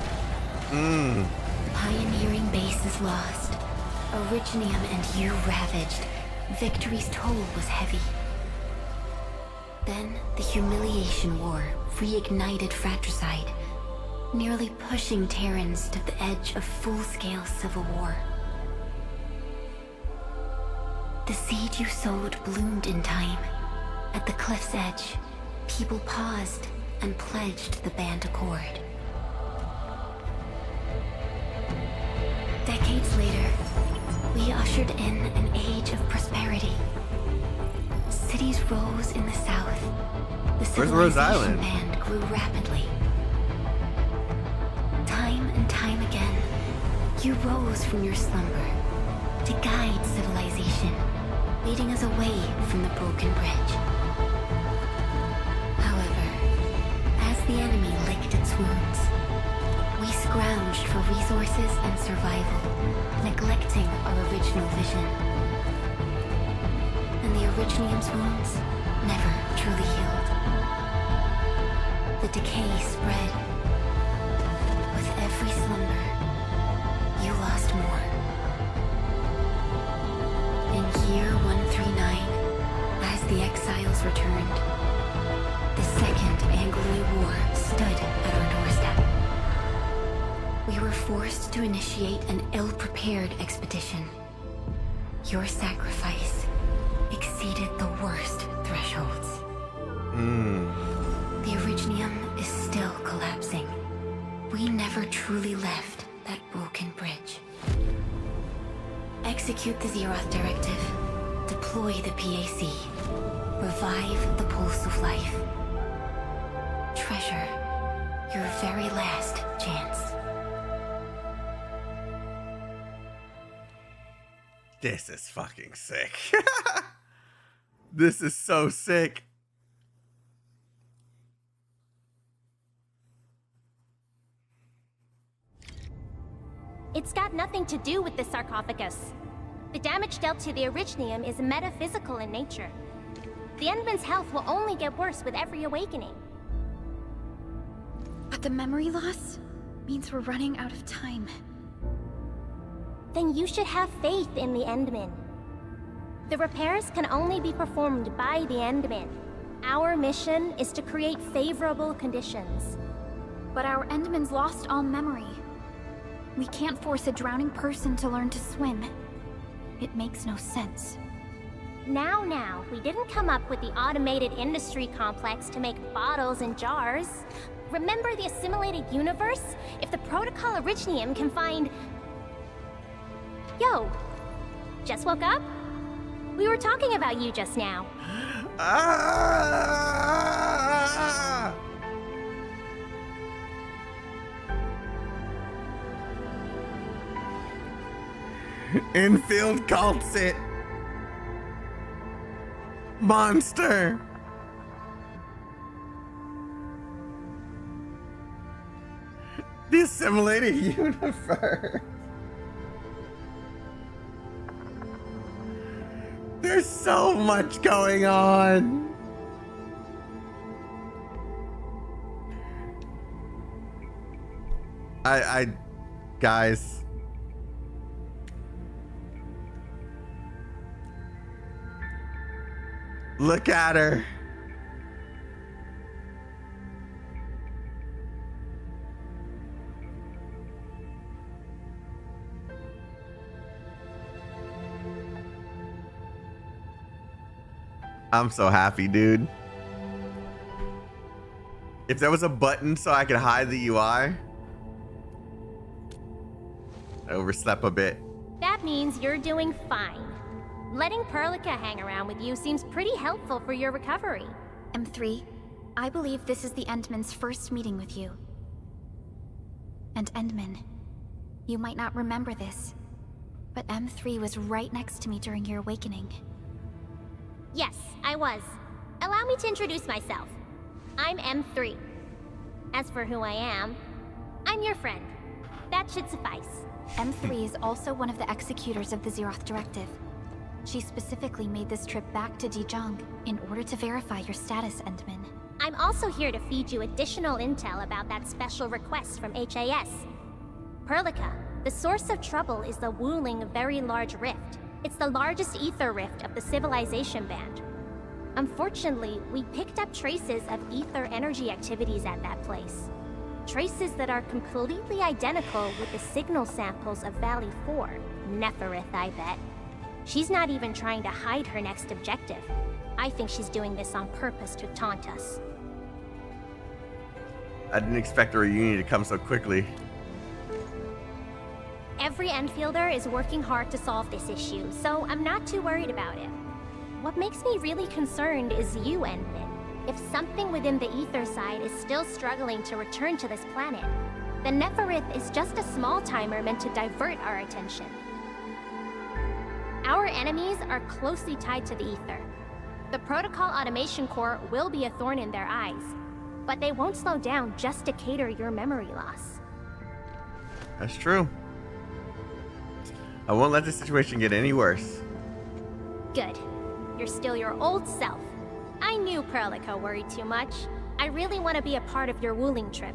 Pioneering bases lost, Originium and you ravaged. Victory's toll was heavy. Then the Humiliation War reignited fratricide, nearly pushing Terrans to the edge of full-scale civil war. The seed you sowed bloomed in time. At the cliff's edge, people paused and pledged the Band Accord. Decades later, we ushered in an age of prosperity. Cities rose in the south. The Where's Rose civilization Island? band grew rapidly. Time and time again, you rose from your slumber to guide civilization, leading us away from the broken bridge. However, as the enemy licked its wounds, we scrounged for resources and survival, neglecting our original vision. And the Originium's wounds never truly healed. The decay spread. With every slumber, you lost more. In year 139, as the exiles returned, the Second Angloid War stood at our doorstep. We were forced to initiate an ill-prepared expedition. Your sacrifice exceeded the worst thresholds. The Originium is still collapsing. We never truly left that broken bridge. Execute the Zeroth Directive. Deploy the PAC. Revive the Pulse of Life. Treasure your very last chance. This is fucking sick. This is so sick. It's got nothing to do with the sarcophagus. The damage dealt to the Originium is metaphysical in nature. The Endman's health will only get worse with every awakening. But the memory loss means we're running out of time. Then you should have faith in the Endman. The repairs can only be performed by the Endman. Our mission is to create favorable conditions. But our Endman's lost all memory. We can't force a drowning person to learn to swim. It makes no sense. Now, we didn't come up with the automated industry complex to make bottles and jars. Remember the assimilated universe? If the Protocol Originium can find... Yo, just woke up? We were talking about you just now. Enfield calls it monster. The assimilated universe. There's so much going on. Guys. Look at her. I'm so happy, dude. If there was a button so I could hide the UI, I overslept a bit. That means you're doing fine. Letting Perlica hang around with you seems pretty helpful for your recovery. M3, I believe this is the Endman's first meeting with you. And Endman, you might not remember this, but M3 was right next to me during your awakening. Yes, I was. Allow me to introduce myself. I'm M3. As for who I am, I'm your friend. That should suffice. M3 is also one of the executors of the Zeroth Directive. She specifically made this trip back to Dijon in order to verify your status, Endman. I'm also here to feed you additional intel about that special request from HAS. Perlica, the source of trouble is the Wuling Very Large Rift. It's the largest ether rift of the Civilization Band. Unfortunately, we picked up traces of ether energy activities at that place. Traces that are completely identical with the signal samples of Valley 4. Neferith, I bet. She's not even trying to hide her next objective. I think she's doing this on purpose to taunt us. I didn't expect the reunion to come so quickly. Every Enfielder is working hard to solve this issue, so I'm not too worried about it. What makes me really concerned is you, Endman. If something within the ether side is still struggling to return to this planet, then Neferith is just a small timer meant to divert our attention. Our enemies are closely tied to the ether. The Protocol Automation Core will be a thorn in their eyes, but they won't slow down just to cater your memory loss. That's true. I won't let the situation get any worse. Good. You're still your old self. I knew Perlica worried too much. I really want to be a part of your Wuling trip.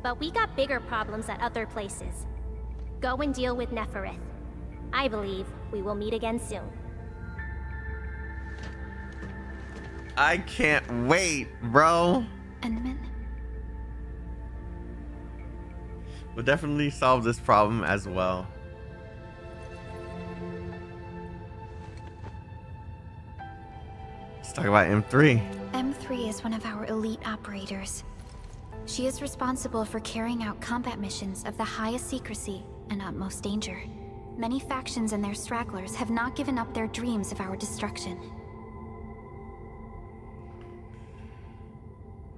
But we got bigger problems at other places. Go and deal with Neferith. I believe we will meet again soon. I can't wait, bro. Endman? We'll definitely solve this problem as well. Let's talk about M3. M3 is one of our elite operators. She is responsible for carrying out combat missions of the highest secrecy and utmost danger. Many factions and their stragglers have not given up their dreams of our destruction.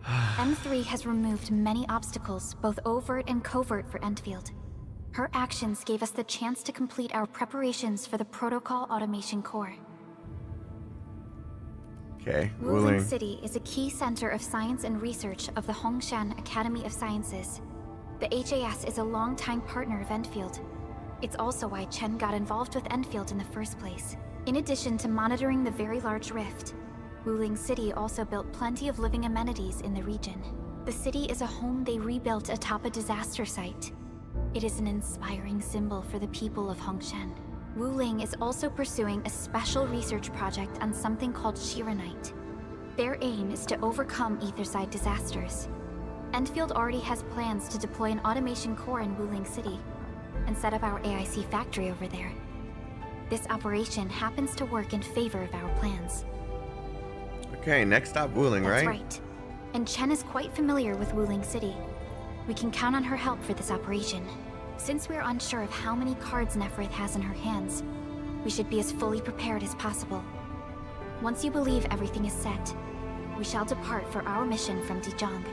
M3 has removed many obstacles, both overt and covert, for Endfield. Her actions gave us the chance to complete our preparations for the Protocol Automation Core. Okay, Wuling City is a key center of science and research of the Hongshan Academy of Sciences. The HAS is a longtime partner of Endfield. It's also why Chen got involved with Endfield in the first place. In addition to monitoring the Very Large Rift, Wuling City also built plenty of living amenities in the region. The city is a home they rebuilt atop a disaster site. It is an inspiring symbol for the people of Hongshan. Wuling is also pursuing a special research project on something called Shiranite. Their aim is to overcome Etherside disasters. Endfield already has plans to deploy an automation core in Wuling City and set up our AIC factory over there. This operation happens to work in favor of our plans. Okay, next stop Wuling, right? That's right. And Chen is quite familiar with Wuling City. We can count on her help for this operation. Since we're unsure of how many cards Neferith has in her hands, we should be as fully prepared as possible. Once you believe everything is set, we shall depart for our mission from Dijon.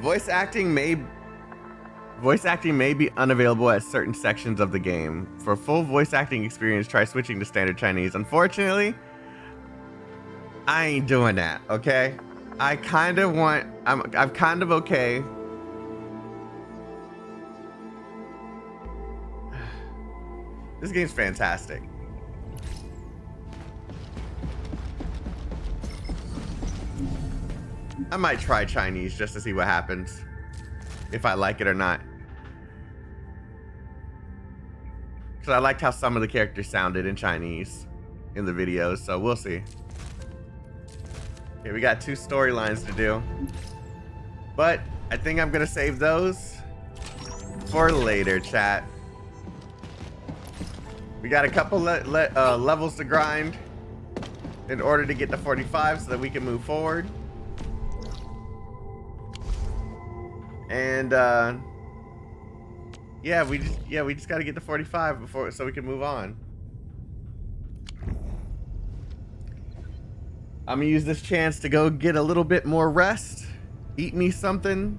Voice acting may be unavailable at certain sections of the game. For full voice acting experience, try switching to standard Chinese. Unfortunately, I ain't doing that, okay? I'm kind of okay. This game's fantastic. I might try Chinese just to see what happens, if I like it or not. Because I liked how some of the characters sounded in Chinese in the videos, so we'll see. Okay, we got 2 storylines to do, but I think I'm gonna save those for later, chat. We got a couple levels to grind in order to get to 45 so that we can move forward. And yeah, we just got to get to 45 before so we can move on. I'm gonna use this chance to go get a little bit more rest, eat me something,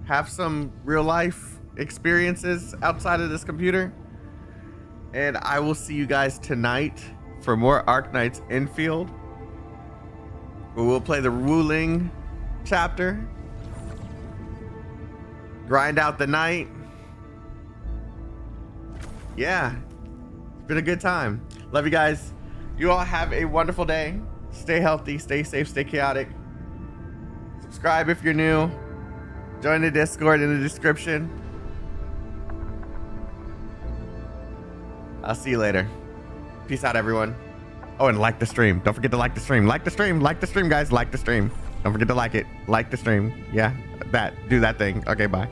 have some real life experiences outside of this computer, and I will see you guys tonight for more Arknights Endfield, where we'll play the Wuling chapter, grind out the night. Yeah, it's been a good time. Love you guys. You all have a wonderful day. Stay healthy, stay safe, stay chaotic. Subscribe if you're new. Join the Discord in the description. I'll see you later. Peace out, everyone. Oh, and like the stream. Don't forget to like the stream. Like the stream. Like the stream, guys. Like the stream. Don't forget to like it. Like the stream. Yeah, that. Do that thing. Okay, bye.